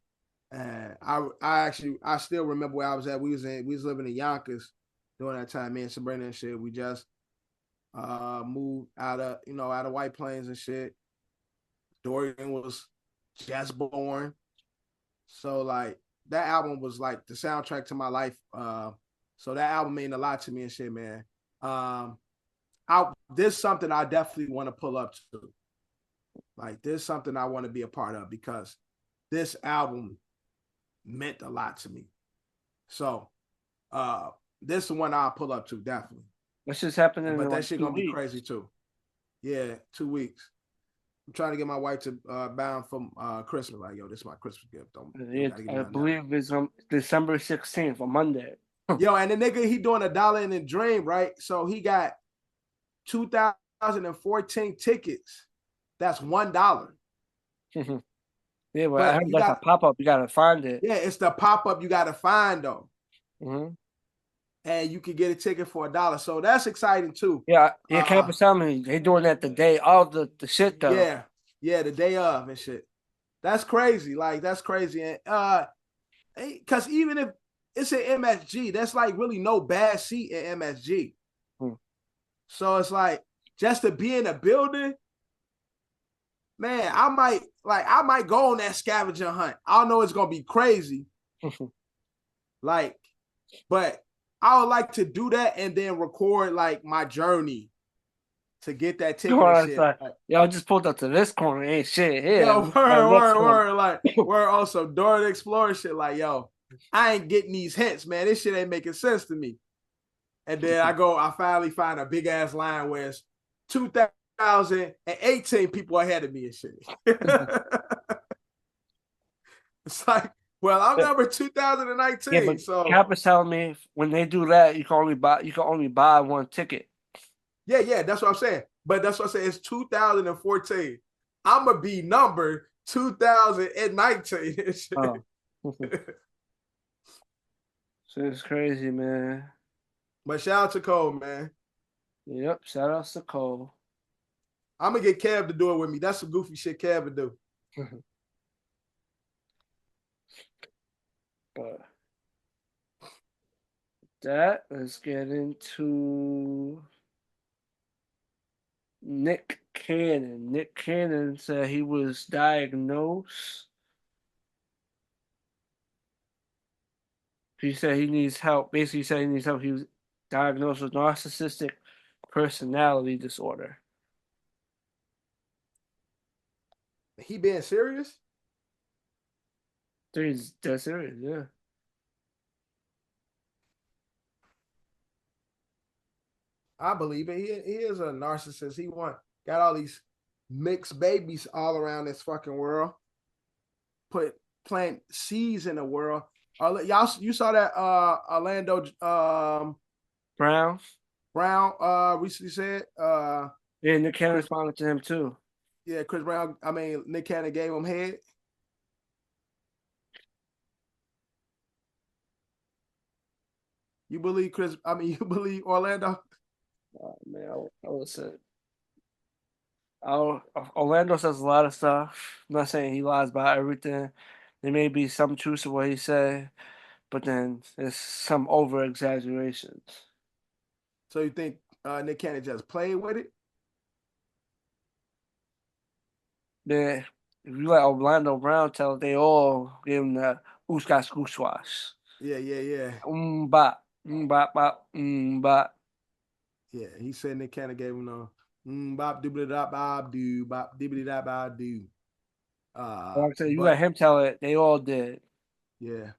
And I still remember where I was at. We was living in Yonkers during that time, me and Sabrina and shit. We just moved out of White Plains and shit. Dorian was just born. So like that album was like the soundtrack to my life. So that album meant a lot to me and shit, man. This is something I definitely want to pull up to. Like, this is something I want to be a part of because this album meant a lot to me. So, this is one I'll pull up to, definitely. What's just happening? But that shit gonna be crazy too. Yeah, 2 weeks. I'm trying to get my wife to bound for Christmas. Like, yo, this is my Christmas gift. I believe it's December 16th, on Monday. Yo, and the nigga, he doing $1 in a dream, right? So he got 2014 tickets. That's $1. Yeah, but I heard that's a pop-up. You gotta find it. Yeah, it's the pop-up you gotta find though. Mm-hmm. And you can get a ticket for $1. So that's exciting too. Yeah, Campus tell me they doing that the day of the shit though. Yeah, the day of and shit. That's crazy. Like, that's crazy. And because even if it's an MSG, that's like really no bad seat at MSG. So it's like, just to be in a building, man, I might go on that scavenger hunt. I don't know, it's gonna be crazy. Like, but I would like to do that and then record like my journey to get that ticket. And shit. Like, yo, just pulled up to this corner, ain't shit here. Yo, word, like we're also Dora the Explorer shit. Like, yo, I ain't getting these hints, man. This shit ain't making sense to me. And then I finally find a big ass line where it's 2,000 2018 people ahead of me and shit. It's like, well, I'm number 2019. Yeah, but So Cap is telling me when they do that, you can only buy one ticket. yeah, that's what I'm saying. But that's what I say. It's 2014. I'm gonna be number 2019. Oh. So it's crazy, man. But shout out to Cole, man. Yep, shout out to Cole. I'm gonna get Kev to do it with me. That's some goofy shit Kev would do. But that, let's get into Nick Cannon. Nick Cannon said he was diagnosed. He said he needs help. Basically, he said he needs help. He was diagnosed with narcissistic personality disorder. He being serious? He's dead serious, yeah. I believe it. He is a narcissist. Got all these mixed babies all around this fucking world. Plant seeds in the world. Y'all, you saw that Orlando Brown recently said yeah, Nick Cannon responded to him too. Yeah, Nick Cannon gave him head. You believe you believe Orlando? Oh, man, I would say Orlando says a lot of stuff. I'm not saying he lies about everything. There may be some truth to what he said, but then there's some over exaggerations. So you think Nick Cannon just played with it? Yeah, if you let Orlando Brown tell it, they all give him the ooskash gooshwash. Yeah. Bop, bop, bop, bop. Yeah, he said Nick Cannon gave him the bop doobly dop bob doo bop dibbly dop bob doo. Like I said, you let him tell it, they all did. Yeah,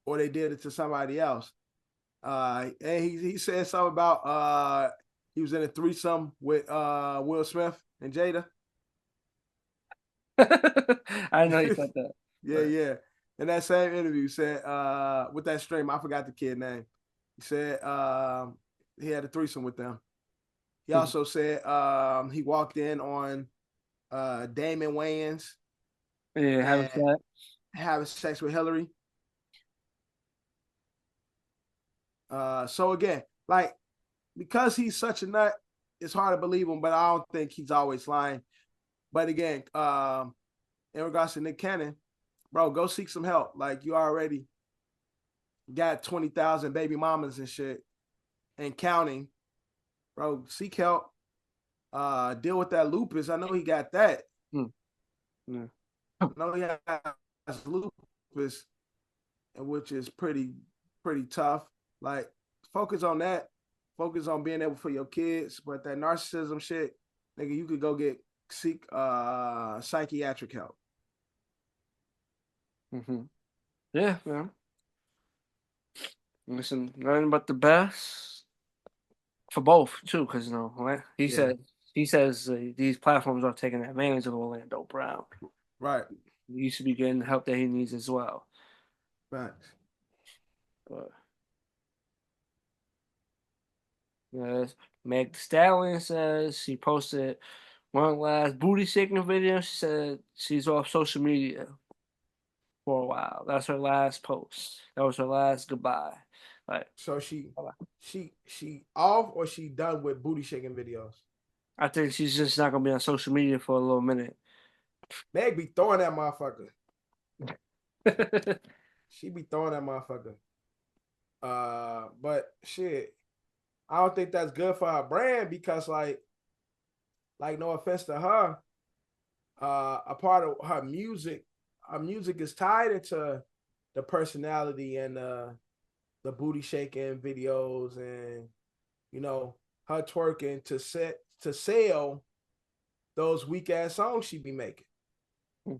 or they did it to somebody else. And he said something about he was in a threesome with Will Smith and Jada. I know you said that. Yeah. In that same interview, he said with that stream, I forgot the kid name. He said he had a threesome with them. He also said he walked in on Damon Wayans. Yeah, having sex with Hillary. So again, like, because he's such a nut, it's hard to believe him, but I don't think he's always lying. But again, in regards to Nick Cannon, bro, go seek some help. Like, you already got 20,000 baby mamas and shit and counting. Bro, seek help. Deal with that lupus. I know he got that. Yeah. I know he has lupus, which is pretty tough. Like, focus on that. Focus on being able for your kids. But that narcissism shit, nigga, you could go seek psychiatric help. Yeah, man. Listen, learn about the best for both too, because right? He says these platforms are taking advantage of Orlando Brown. Right. He should be getting the help that he needs as well. Right. But yes, Meg The Stallion says she posted one last booty shaking video. She said she's off social media for a while. That's her last post. That was her last goodbye. Like, so she off, or she done with booty shaking videos? I think she's just not gonna be on social media for a little minute. Meg be throwing that motherfucker. She be throwing that motherfucker. But shit, I don't think that's good for her brand, because like no offense to her, a part of her music is tied into the personality and the booty shaking videos, and her twerking to sell those weak ass songs she be making.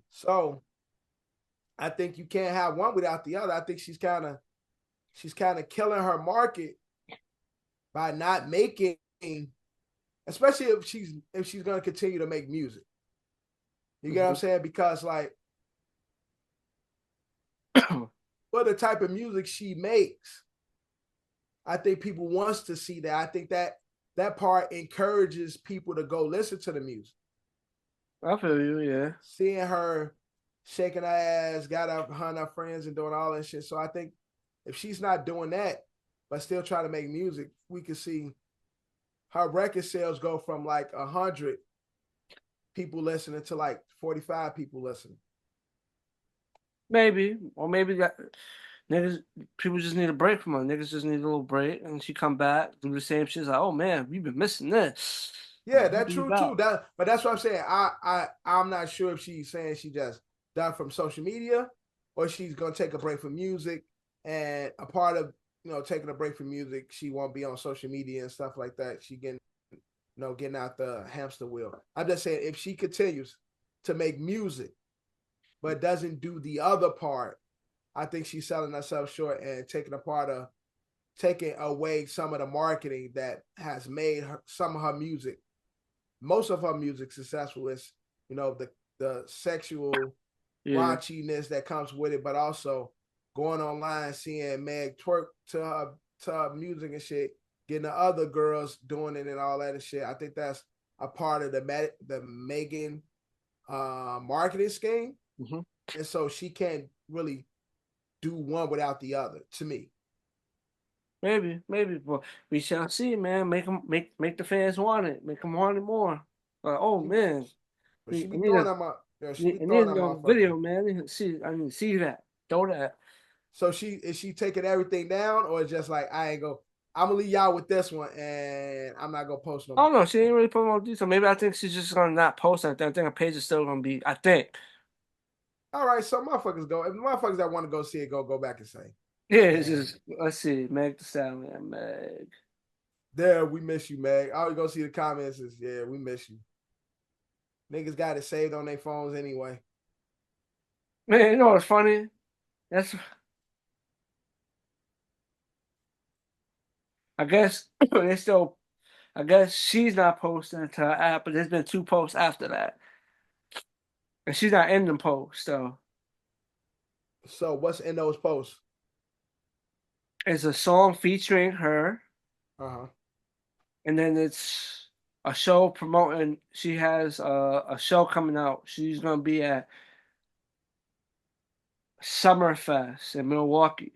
So I think you can't have one without the other. I think she's kind of killing her market by not making especially if she's gonna continue to make music. You get what I'm saying? Because like, for the type of music she makes, I think people wants to see that. I think that part encourages people to go listen to the music. I feel you, yeah. Seeing her shaking her ass, got her and her friends and doing all that shit. So I think if she's not doing that, but still trying to make music, we could see her record sales go from like 100 people listening to like 45 people listening. Maybe, or maybe that niggas, people just need a break from her. Niggas just need a little break, and she come back do the same shit. It's like, oh man, we've been missing this. Yeah, that's true too. But that's what I'm saying. I'm not sure if she's saying she just done from social media, or she's gonna take a break from music. And a part of taking a break from music, she won't be on social media and stuff like that. She getting out the hamster wheel. I'm just saying if she continues to make music, but doesn't do the other part, I think she's selling herself short and taking away some of the marketing that has made some of her music, most of her music successful. Is the sexual raunchiness that comes with it, but also going online, seeing Meg twerk to her music and shit, getting the other girls doing it and all that and shit. I think that's a part of the Megan marketing scheme. And so she can't really do one without the other, to me. Maybe, but we shall see, man. Make the fans want it. Make them want it more. Like, oh man, But she be throwing them up. She be throwing them off video, man. I need to see that. Throw that. So is she taking everything down, or just like, I'm gonna leave y'all with this one, and I'm not gonna post no more? Oh no, she ain't really putting more detail. Maybe I think she's just gonna not post anything. I think her page is still gonna be. I think. All right, so motherfuckers go. If motherfuckers that want to go see it, go back and say. Yeah, it's just, let's see, Meg The Stallion, Meg. There, we miss you, Meg. All you go see the comments is, yeah, we miss you. Niggas got it saved on their phones anyway. Man, you know what's funny? I guess they still. I guess she's not posting to her app, but there's been 2 posts after that, and she's not in the post though. So what's in those posts? It's a song featuring her. And then it's a show promoting. She has a show coming out. She's gonna be at Summerfest in Milwaukee.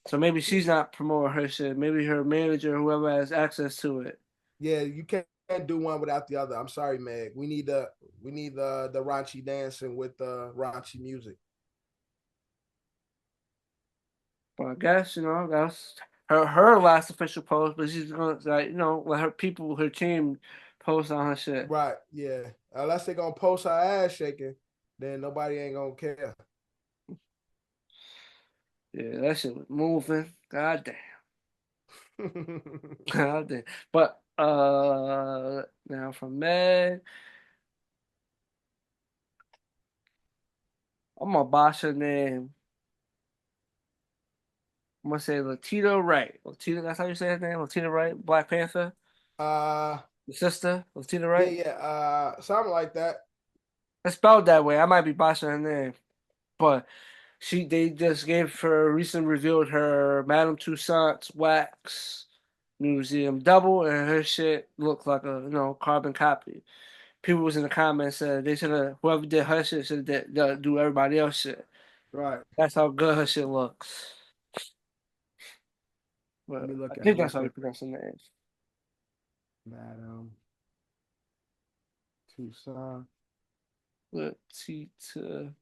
So maybe she's not promoting her shit. Maybe her manager, whoever has access to it. Yeah, you can't do one without the other. I'm sorry, Meg. We need the raunchy dancing with the raunchy music. But I guess that's her last official post. But she's gonna let her people, her team, post on her shit. Right? Yeah. Unless they're gonna post her ass shaking, then nobody ain't gonna care. Yeah, that shit was moving. God damn. God damn. But now from Meg, I'm gonna botch her name. I'm gonna say Letitia Wright. Letitia, that's how you say her name? Letitia Wright, Black Panther? The sister, Letitia Wright? Yeah, something like that. It's spelled that way. I might be botching her name. But they just gave her recently revealed her Madame Tussauds wax museum double, and her shit looked like a carbon copy. People was in the comments said they should have, whoever did her shit should have do everybody else shit. Right. That's how good her shit looks. But I think that's how you pronounce her name. Madame Tussauds. Letitia.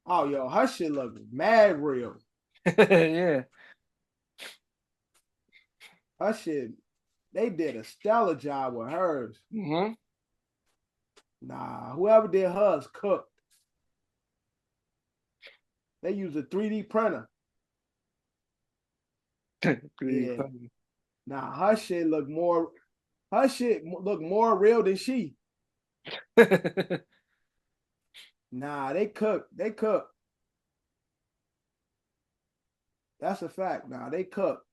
Oh, yo, her shit look mad real. Yeah. Her shit, they did a stellar job with hers. Nah, whoever did hers cooked. They used a 3D printer. 3D printer. Nah, her shit look more real than she. Nah, they cook. That's a fact. Nah, they cook.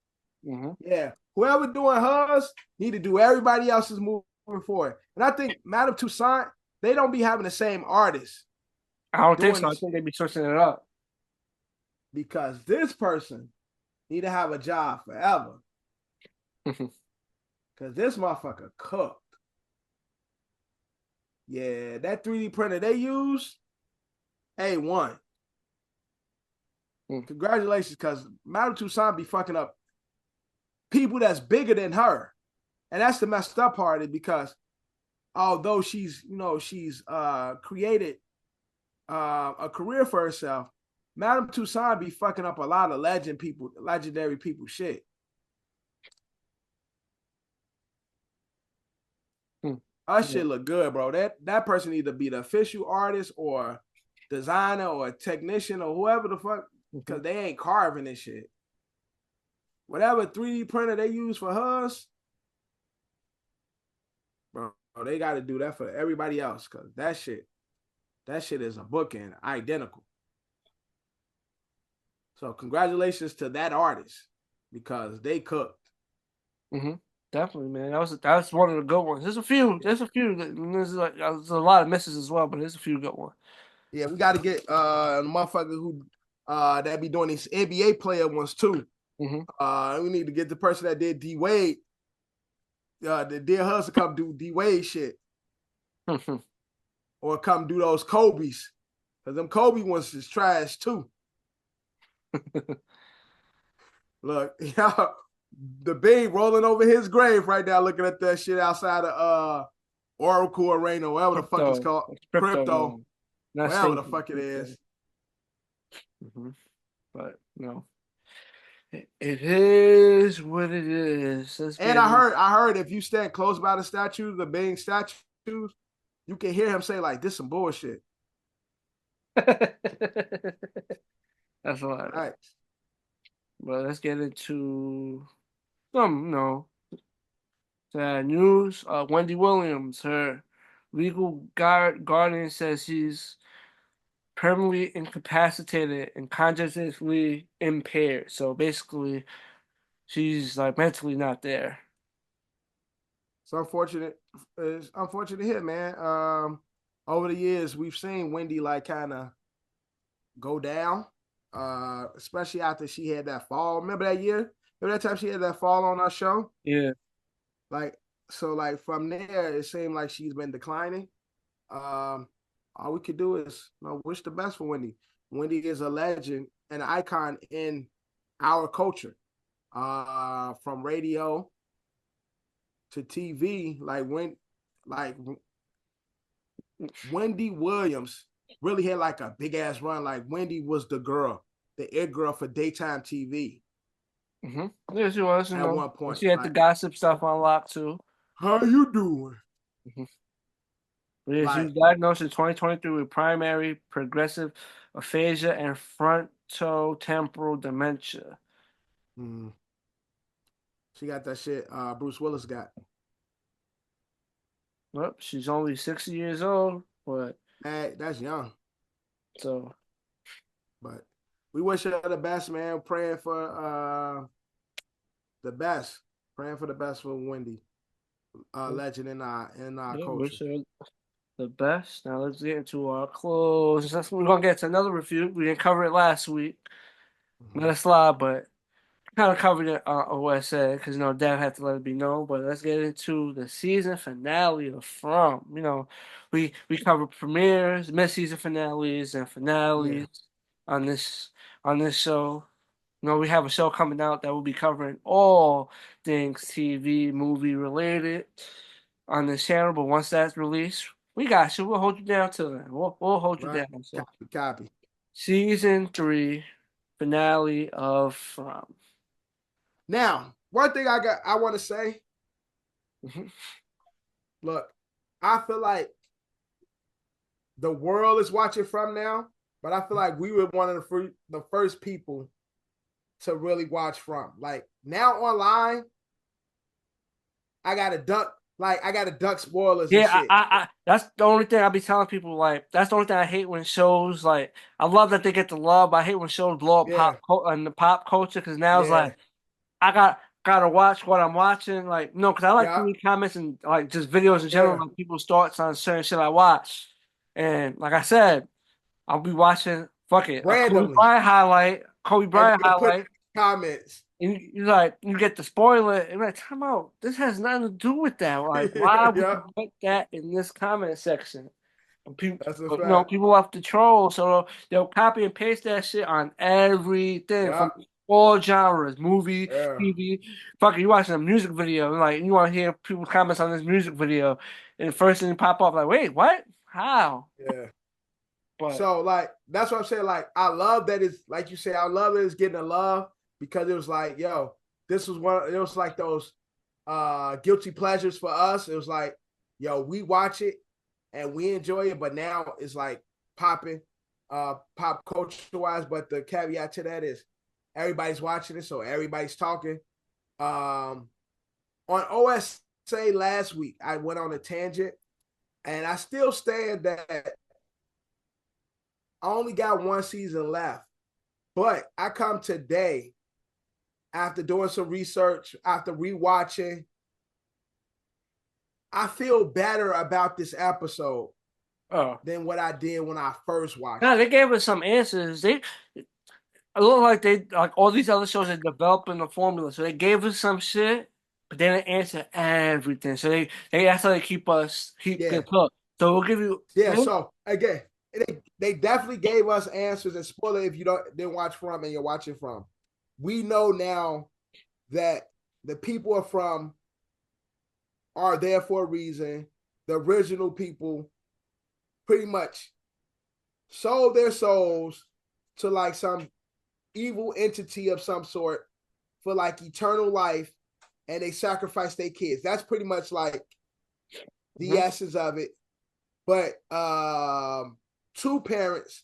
Yeah, whoever doing hers need to do everybody else's moving forward. And I think Madame Toussaint, they don't be having the same artists. I don't think so. I think they be switching it up. Because this person need to have a job forever. Because this motherfucker cooked. Yeah, that 3D printer they use, A1. Congratulations, because Madame Toussaint be fucking up people that's bigger than her. And that's the messed up part of it, because although she's created a career for herself, Madame Toussaint be fucking up a lot of legendary people shit. That shit look good, bro. That person either be the official artist or designer or technician or whoever the fuck, because they ain't carving this shit. Whatever 3D printer they use for hers, bro, they got to do that for everybody else, because that shit is a bookend, identical. So congratulations to that artist, because they cooked. Definitely, man. That's one of the good ones. There's a few. There's a lot of misses as well, but there's a few good ones. Yeah, we got to get the motherfucker who that be doing these NBA player ones too. We need to get the person that did D Wade, that did hustle, come do D Wade shit, or come do those Kobe's, because them Kobe ones is trash too. Look, y'all, the big rolling over his grave right now, looking at that shit outside of Oracle Arena, whatever the fuck it's called, Crypto, whatever the fuck it is. But no, it is what it is. And I heard if you stand close by the statues, the Bing statues, you can hear him say like, "This some bullshit." That's a lot. Right. But let's get into some sad news. Wendy Williams, her legal guardian says she's permanently incapacitated and cognitively impaired. So basically, she's like mentally not there. It's unfortunate. It's unfortunate to hear, man. Over the years, we've seen Wendy like kind of go down, especially after she had that fall. Remember that year? Remember that time she had that fall on our show? Yeah. Like from there, it seemed like she's been declining. All we could do is wish the best for Wendy. Wendy is a legend and an icon in our culture, from radio to TV. Wendy Williams really had like a big ass run. Like Wendy was the girl, the it girl for daytime TV. Yeah, she was. At one point, she had the gossip stuff on lock too. How you doing? Yeah, she was diagnosed in 2023 with primary progressive aphasia and frontotemporal dementia. She got that shit Bruce Willis got. Well, she's only 60 years old, but that's young. So, but we wish her the best, man. Praying for the best. Praying for the best for Wendy, legend in our culture. Wish her the best. Now let's get into our close. We're gonna get to another review. We didn't cover it last week. Let it slide, but kind of covered it on what I said, because Dad had to let it be known. But let's get into the season finale of From. We cover premieres, mid-season finales, and finales on this show. We have a show coming out that will be covering all things TV, movie related on this channel. But once that's released, we got you. We'll hold you down till then. We'll hold you down. So. Copy. Season 3 finale of From. Now, one thing I want to say. Look, I feel like the world is watching From now, but I feel like we were one of the first people to really watch From. Like now online, I gotta duck spoilers. Yeah, and shit. I that's the only thing I be telling people. Like that's the only thing I hate when shows I love that they get the love, but I hate when shows blow up in the pop culture, because now it's like I gotta watch what I'm watching. Like, no, because I like to Yeah, read comments and like just videos in general, yeah, like people's thoughts on certain shit I watch. And like I said, I'll be watching fuck it, a randomly, Kobe and Bryant they'll put highlight, comments. and you like you get the spoiler, and you're like, time out, this has nothing to do with that. Like, why would Yeah, you put that in this comment section? And people, that's a you know, fact. people love to troll, so they'll copy and paste that shit on everything Yeah, from all genres, movie, yeah, TV. Fuck, you watching a music video, like you want to hear people's comments on this music video, and the first thing pop up, like, wait, what? How? yeah. But So like that's what I'm saying. Like I love that it's like you say. I love that it's getting a love because it was like, yo, this was one. It was like those guilty pleasures for us. It was like, yo, we watch it and we enjoy it, but now it's like popping, pop culture wise. But the caveat to that is everybody's watching it, so everybody's talking. On OSA last week, I went on a tangent, and I still stand that I only got one season left. But I come today after doing some research, after rewatching, I feel better about this episode oh, than what I did when I first watched no, it. they gave us some answers. They it looked like they like all these other shows are developing the formula, so they gave us some shit, but they didn't answer everything. So that's how they keep Yeah. getting hooked. So we'll give you. Yeah. So again, they definitely gave us answers, and spoiler if you didn't watch From and you're watching From. We know now that the people are there for a reason. The original people pretty much sold their souls to like some evil entity of some sort for like eternal life, and they sacrifice their kids. That's pretty much like the essence of it. But two parents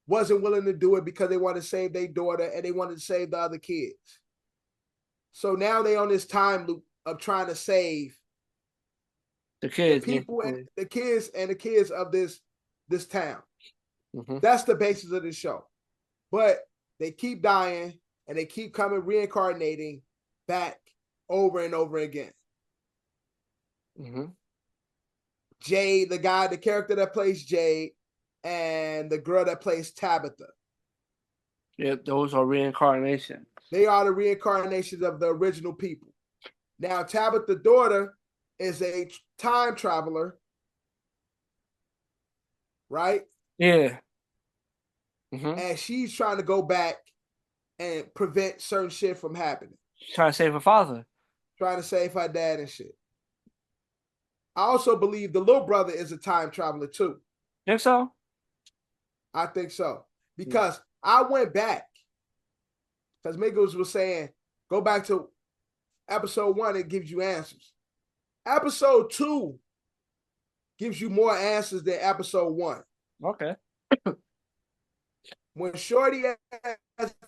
wasn't willing to do it because they wanted to save their daughter and they wanted to save the other kids. So now they on this time loop of trying to save The the kids, people and basically. the kids of this town. Mm-hmm. That's the basis of the show. But they keep dying and they keep coming reincarnating back over and over again. Mm-hmm. Jade, the character that plays Jade, and the girl that plays Tabitha. Yep, those are reincarnations. They are the reincarnations of the original people. Now, Tabitha's daughter is a time traveler, right? Yeah. Mm-hmm. And she's trying to go back and prevent certain shit from happening. Trying to save her father. Trying to save her dad and shit. I also believe the little brother is a time traveler too. Think so? I think so. Because I went back. Because Migos was saying, go back to episode 1, it gives you answers. Episode 2 gives you more answers than episode 1. Okay. When Shorty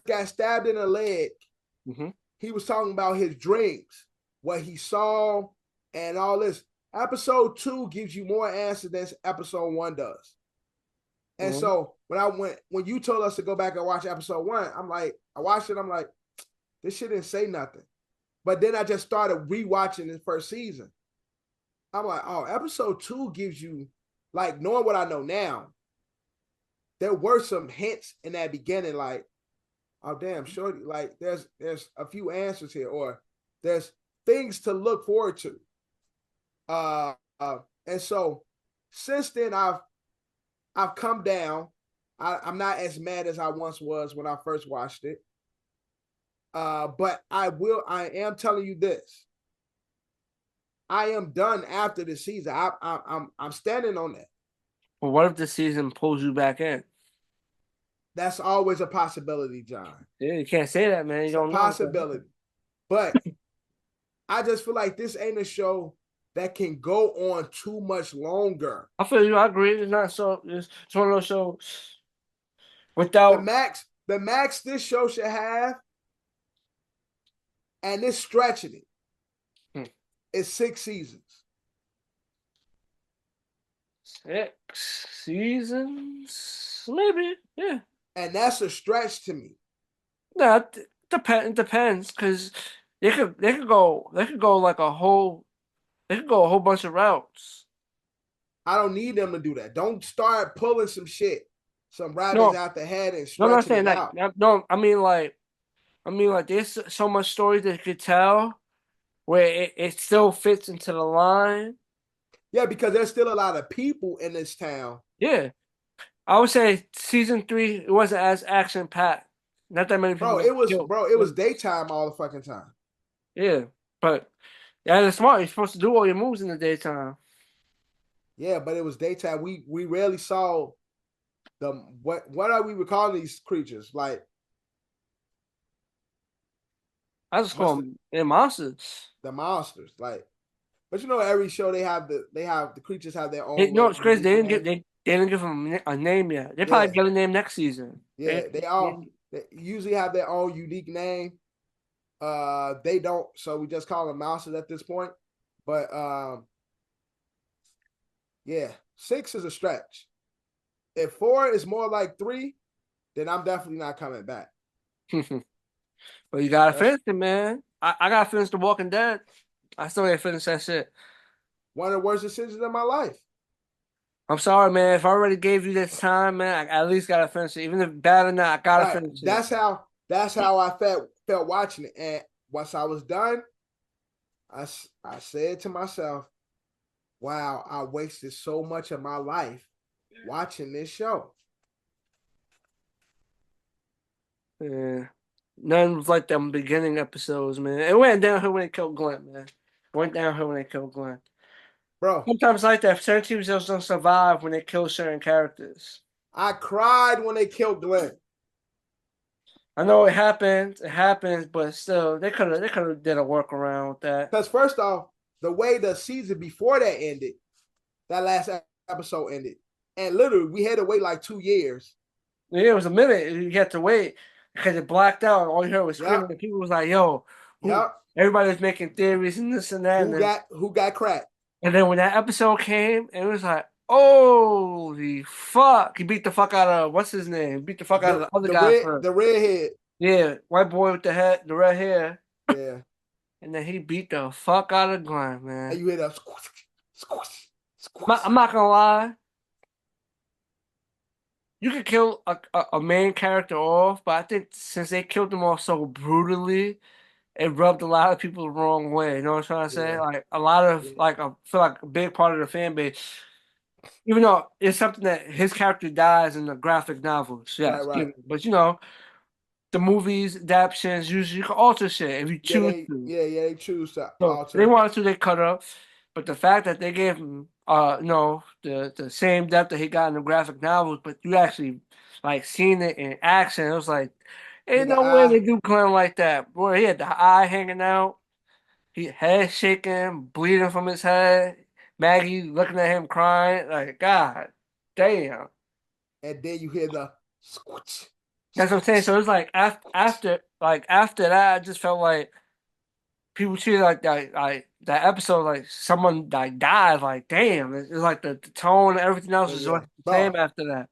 got stabbed in the leg, he was talking about his dreams, what he saw, and all this. Episode 2 gives you more answers than episode 1 does. And so when you told us to go back and watch episode 1, I'm like, I watched it, I'm like, this shit didn't say nothing. But then I just started rewatching the first season. I'm like, oh, episode 2 gives you, like, knowing what I know now, there were some hints in that beginning, like, oh damn, shorty, like there's a few answers here, or there's things to look forward to. And so since then I've come down. I'm not as mad as I once was when I first watched it. But I am telling you this. I am done after the season. I'm standing on that. Well, what if the season pulls you back in? That's always a possibility, John. Yeah, you can't say that, man. You don't know. Possibility. But I just feel like this ain't a show that can go on too much longer. I feel you. I agree. It's not so. It's one of those shows without the max this show should have, and it's stretching it. It's 6 seasons. 6 seasons, maybe. Yeah. And that's a stretch to me. No, it depends because they could go like a whole they could go a whole bunch of routes. I don't need them to do that. Don't start pulling some rabbits No, out the head and no, I'm not stretching saying it that. out. No, I mean like there's so much stories that you could tell where it still fits into the line. Yeah, because there's still a lot of people in this town. Yeah, I would say season 3 it wasn't as action packed. Not that many people got killed. It was daytime all the fucking time. Yeah, but yeah, it's smart. You're supposed to do all your moves in the daytime. Yeah, but it was daytime. We rarely saw the what are we calling these creatures? Like I just what's call them monsters. the monsters? Like, but you know, every show they have the creatures have their They, own no, little it's crazy. unique They didn't get name. they didn't give them a name yet. They probably Yeah, get a name next season. yeah. They usually have their own unique name. They don't, so we just call them monsters at this point. But yeah, 6 is a stretch. If 4 is more like 3, then I'm definitely not coming back. But you gotta That's finish it, man. I gotta finish The Walking Dead. I still ain't finished that shit. one of the worst decisions in my life. I'm sorry, man. If I already gave you this time, man, I at least gotta finish it. Even if bad or not, I gotta Right. finish it. That's how I felt watching it. And once I was done, I said to myself, wow, I wasted so much of my life watching this show. Yeah. None was like them beginning episodes, man. It went downhill when they killed Glenn, man. It went downhill when they killed Glenn. Bro, Sometimes like that, certain teams just don't survive when they kill certain characters. I cried when they killed Glenn. I know it happens, but still, they could have did a workaround with that. Because first off, the way the season before that ended, that last episode ended, and literally we had to wait like 2 years. Yeah, it was a minute you had to wait because it blacked out, and all you heard was screaming, Yep. and people was like, "Yo, who?" Yep. Everybody was making theories and this and that, Who got cracked? and then when that episode came, it was like, "Holy fuck!" He beat the fuck out of what's his name? He beat the fuck out of the other guy first. The redhead. Yeah, white boy with the red hair. Yeah. And then he beat the fuck out of Glenn, And man. you hear that squish, squish, squish. I'm not gonna lie. You could kill a main character off, but I think since they killed him off so brutally, it rubbed a lot of people the wrong way. You know what I'm trying to say? Yeah. Like a lot of like I feel like a big part of the fan base, even though it's something that his character dies in the graphic novels, yes, Right. but you know the movies adaptations usually you can alter shit if you choose to. They choose to So alter. they wanted to, they cut up. But the fact that they gave him, the same depth that he got in the graphic novels, but you actually like seen it in action, it was like, ain't The no way eye. they do Glenn like that. Boy, he had the eye hanging out, he head shaking, bleeding from his head. Maggie looking at him crying, like, God damn. And then you hear the squish. That's what I'm saying. So it's like after that, I just felt like people treated like that episode like someone like died. Like damn, it's like the tone and everything else is Yeah, like the bro. same after that.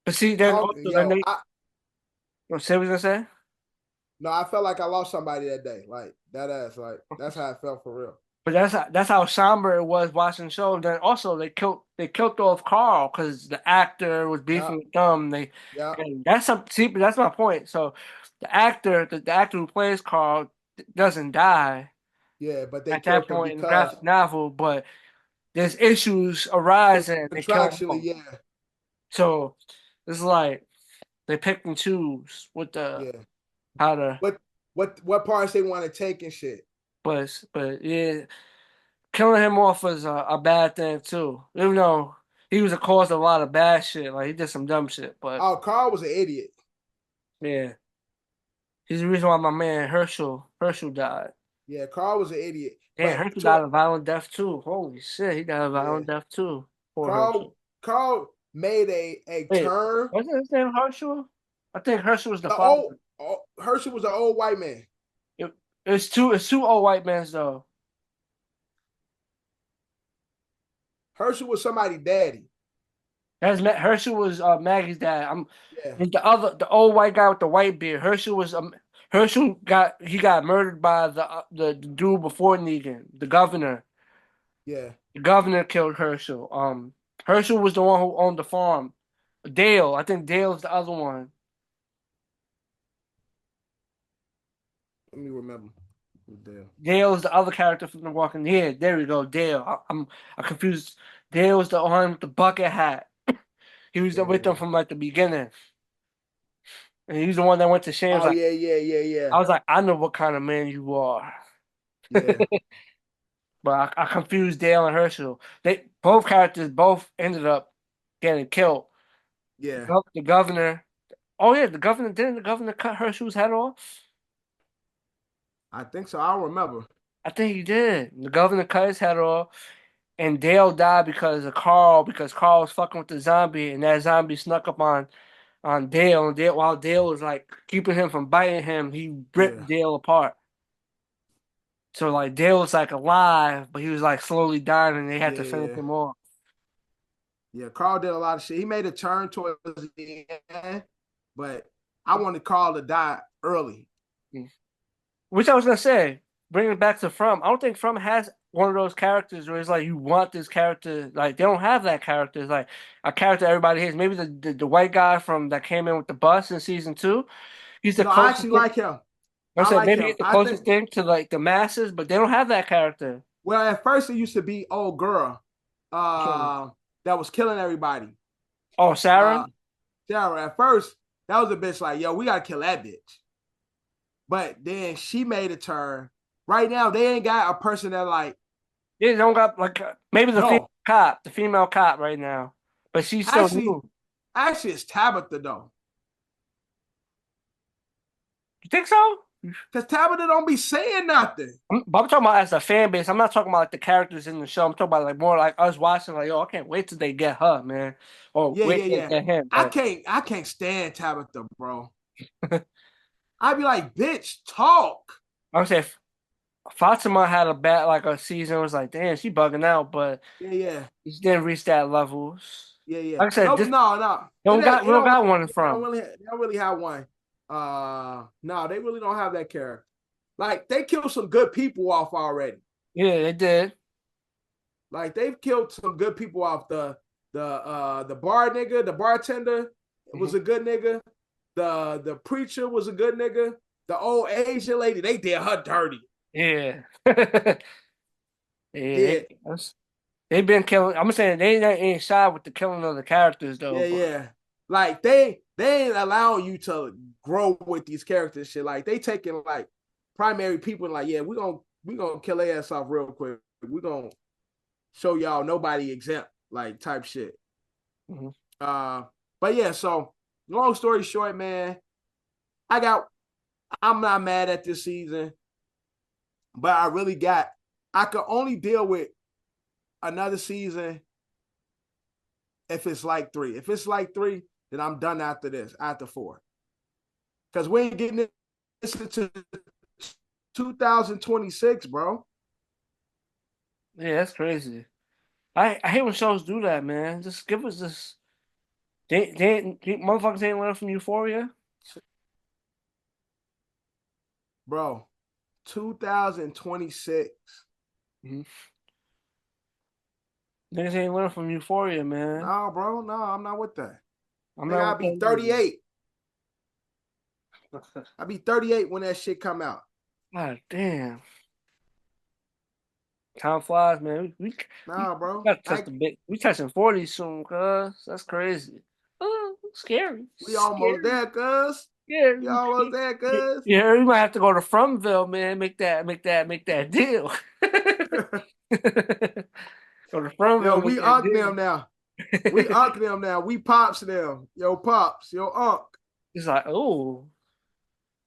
But see, then also then they say what you gonna say. No, I felt like I lost somebody that day. Like that ass. Like that's how I felt for real. But that's how somber it was watching the show. And then also they killed off Carl because the actor was beefing with them. And that's some see, but that's my point. So the actor who plays Carl doesn't die Yeah, but they at that killed him point in the because graphic novel, but there's issues arising. They kill contractually, him. So it's like they pick and choose with the yeah. how to. What parts they want to take and shit. But yeah, killing him off was a bad thing too. Even though he was a cause of a lot of bad shit, like he did some dumb shit. But Oh, Carl was an idiot. yeah, he's the reason why my man Herschel died. Yeah, Carl was an idiot. Yeah, But Herschel died a violent death too. Holy shit, he died a violent death too. Poor Herschel. Carl made a Wait, turn. wasn't his name Herschel? I think Herschel was the father. Herschel was an old white man. It's two old white men though. Herschel was somebody's daddy. Herschel was Maggie's dad. Yeah. The old white guy with the white beard. Herschel was Herschel got murdered by the dude before Negan, the governor. Yeah. The governor killed Herschel. Herschel was the one who owned the farm. Dale, I think Dale's the other one. Let me remember. Dale. Dale is the other character from The Walking Dead. Yeah, there we go. Dale. I confused. Dale's the one with the bucket hat. He was with them Yeah. from like the beginning, and he's the one that went to Shane. Oh Like yeah. I was like, I know what kind of man you are, Yeah. but I confused Dale and Herschel. They both characters both ended up getting killed. Yeah. The governor. Oh yeah, the governor didn't the governor cut Herschel's head off? I think so. I don't remember. I think he did. The governor cut his head off. And Dale died because Carl was fucking with the zombie, and that zombie snuck up on Dale, and while Dale was like keeping him from biting him, he ripped Yeah. Dale apart. So like Dale was like alive, but he was like slowly dying, and they had to finish Yeah. him off. Yeah. Carl did a lot of shit. He made a turn towards the end, but I wanted Carl to die early. Which I was gonna say, bringing it back to From, I don't think From has one of those characters where it's like you want this character, like they don't have that character. It's like a character everybody hates. Maybe the white guy from that came in with the bus in season 2. He's the No, I closest actually thing. like him. I I said like maybe him. he's the I think. closest thing to like the masses, but they don't have that character. Well, at first it used to be old girl, that was killing everybody. Oh, Sarah? Sarah. At first, that was a bitch like, yo, we gotta kill that bitch. But then she made a turn. Right now, they ain't got a person that like. Yeah, they don't got like maybe No, the female cop right now, but she's still actually, new. actually, it's Tabitha though, You think so? because Tabitha don't be saying nothing. But I'm talking about as a fan base. I'm not talking about like the characters in the show. I'm talking about like more like us watching. Like, yo, I can't wait till they get her, man, or Yeah, wait yeah, till they yeah. get him. I But can't stand Tabitha, bro. I'd be like, bitch, talk. I'm saying Fatima had a bad like a season. It was like, damn, she bugging out, but Yeah, yeah, she didn't reach that levels. yeah, yeah. Like I said, No, this no. we don't got one from. They don't really have one. No, they really don't have that character. Like they killed some good people off already. Yeah, they did. Like they've killed some good people off. The bar nigga, the bartender was a good nigga. The preacher was a good nigga. The old Asian lady, they did her dirty. Yeah. Yeah. They've been killing. I'm saying they ain't shy with the killing of the characters though. Yeah, yeah. Like they ain't allowing you to grow with these characters. Shit, like they taking like primary people and like, yeah, we gonna kill their ass off real quick. We gonna show y'all nobody exempt, like type shit. Mm-hmm. But yeah. So long story short, man, I'm not mad at this season, but I could only deal with another season if it's like 3. If it's like 3, then I'm done after this, after 4. Because we ain't getting this into 2026, bro. Yeah, that's crazy. I hate when shows do that, man. Just give us this. They motherfuckers ain't learn from Euphoria. Bro, 2026. Mm-hmm. Niggas ain't learn from Euphoria, man. No, bro. No, I'm not with that. I'm I not gotta be 38. I'll be 38 when that shit come out. God damn. Time flies, man. Nah, bro. We touching 40 soon, cuz. That's crazy. Oh, scary. We almost there, cuz. Yeah. We almost there, cuz. Yeah, we might have to go to Fromville, man. Make that deal. Go to Fromville. Yo, we unk them now. We unk them now. We pops them. Yo, pops. Yo, unk. It's like, oh,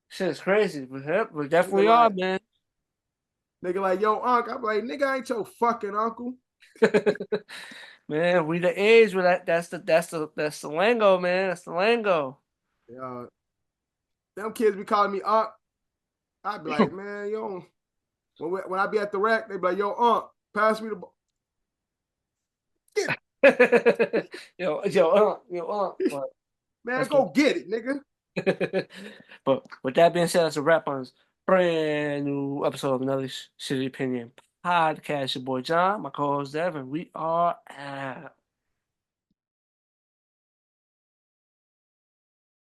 shit's crazy. But we definitely are, man. Nigga like, yo, unk. I'm like, nigga, I ain't your fucking uncle. Man, we the age where that's the lingo, man. That's the lingo. Them kids be calling me unk. I'd be like, man, yo, when I be at the rec, they be like, yo, unk, pass me the ball. yo, unk. Man, go get it, nigga. But with that being said, that's a wrap on this brand new episode of another City Opinion podcast. Your boy John, my co-host Dev, and we are out.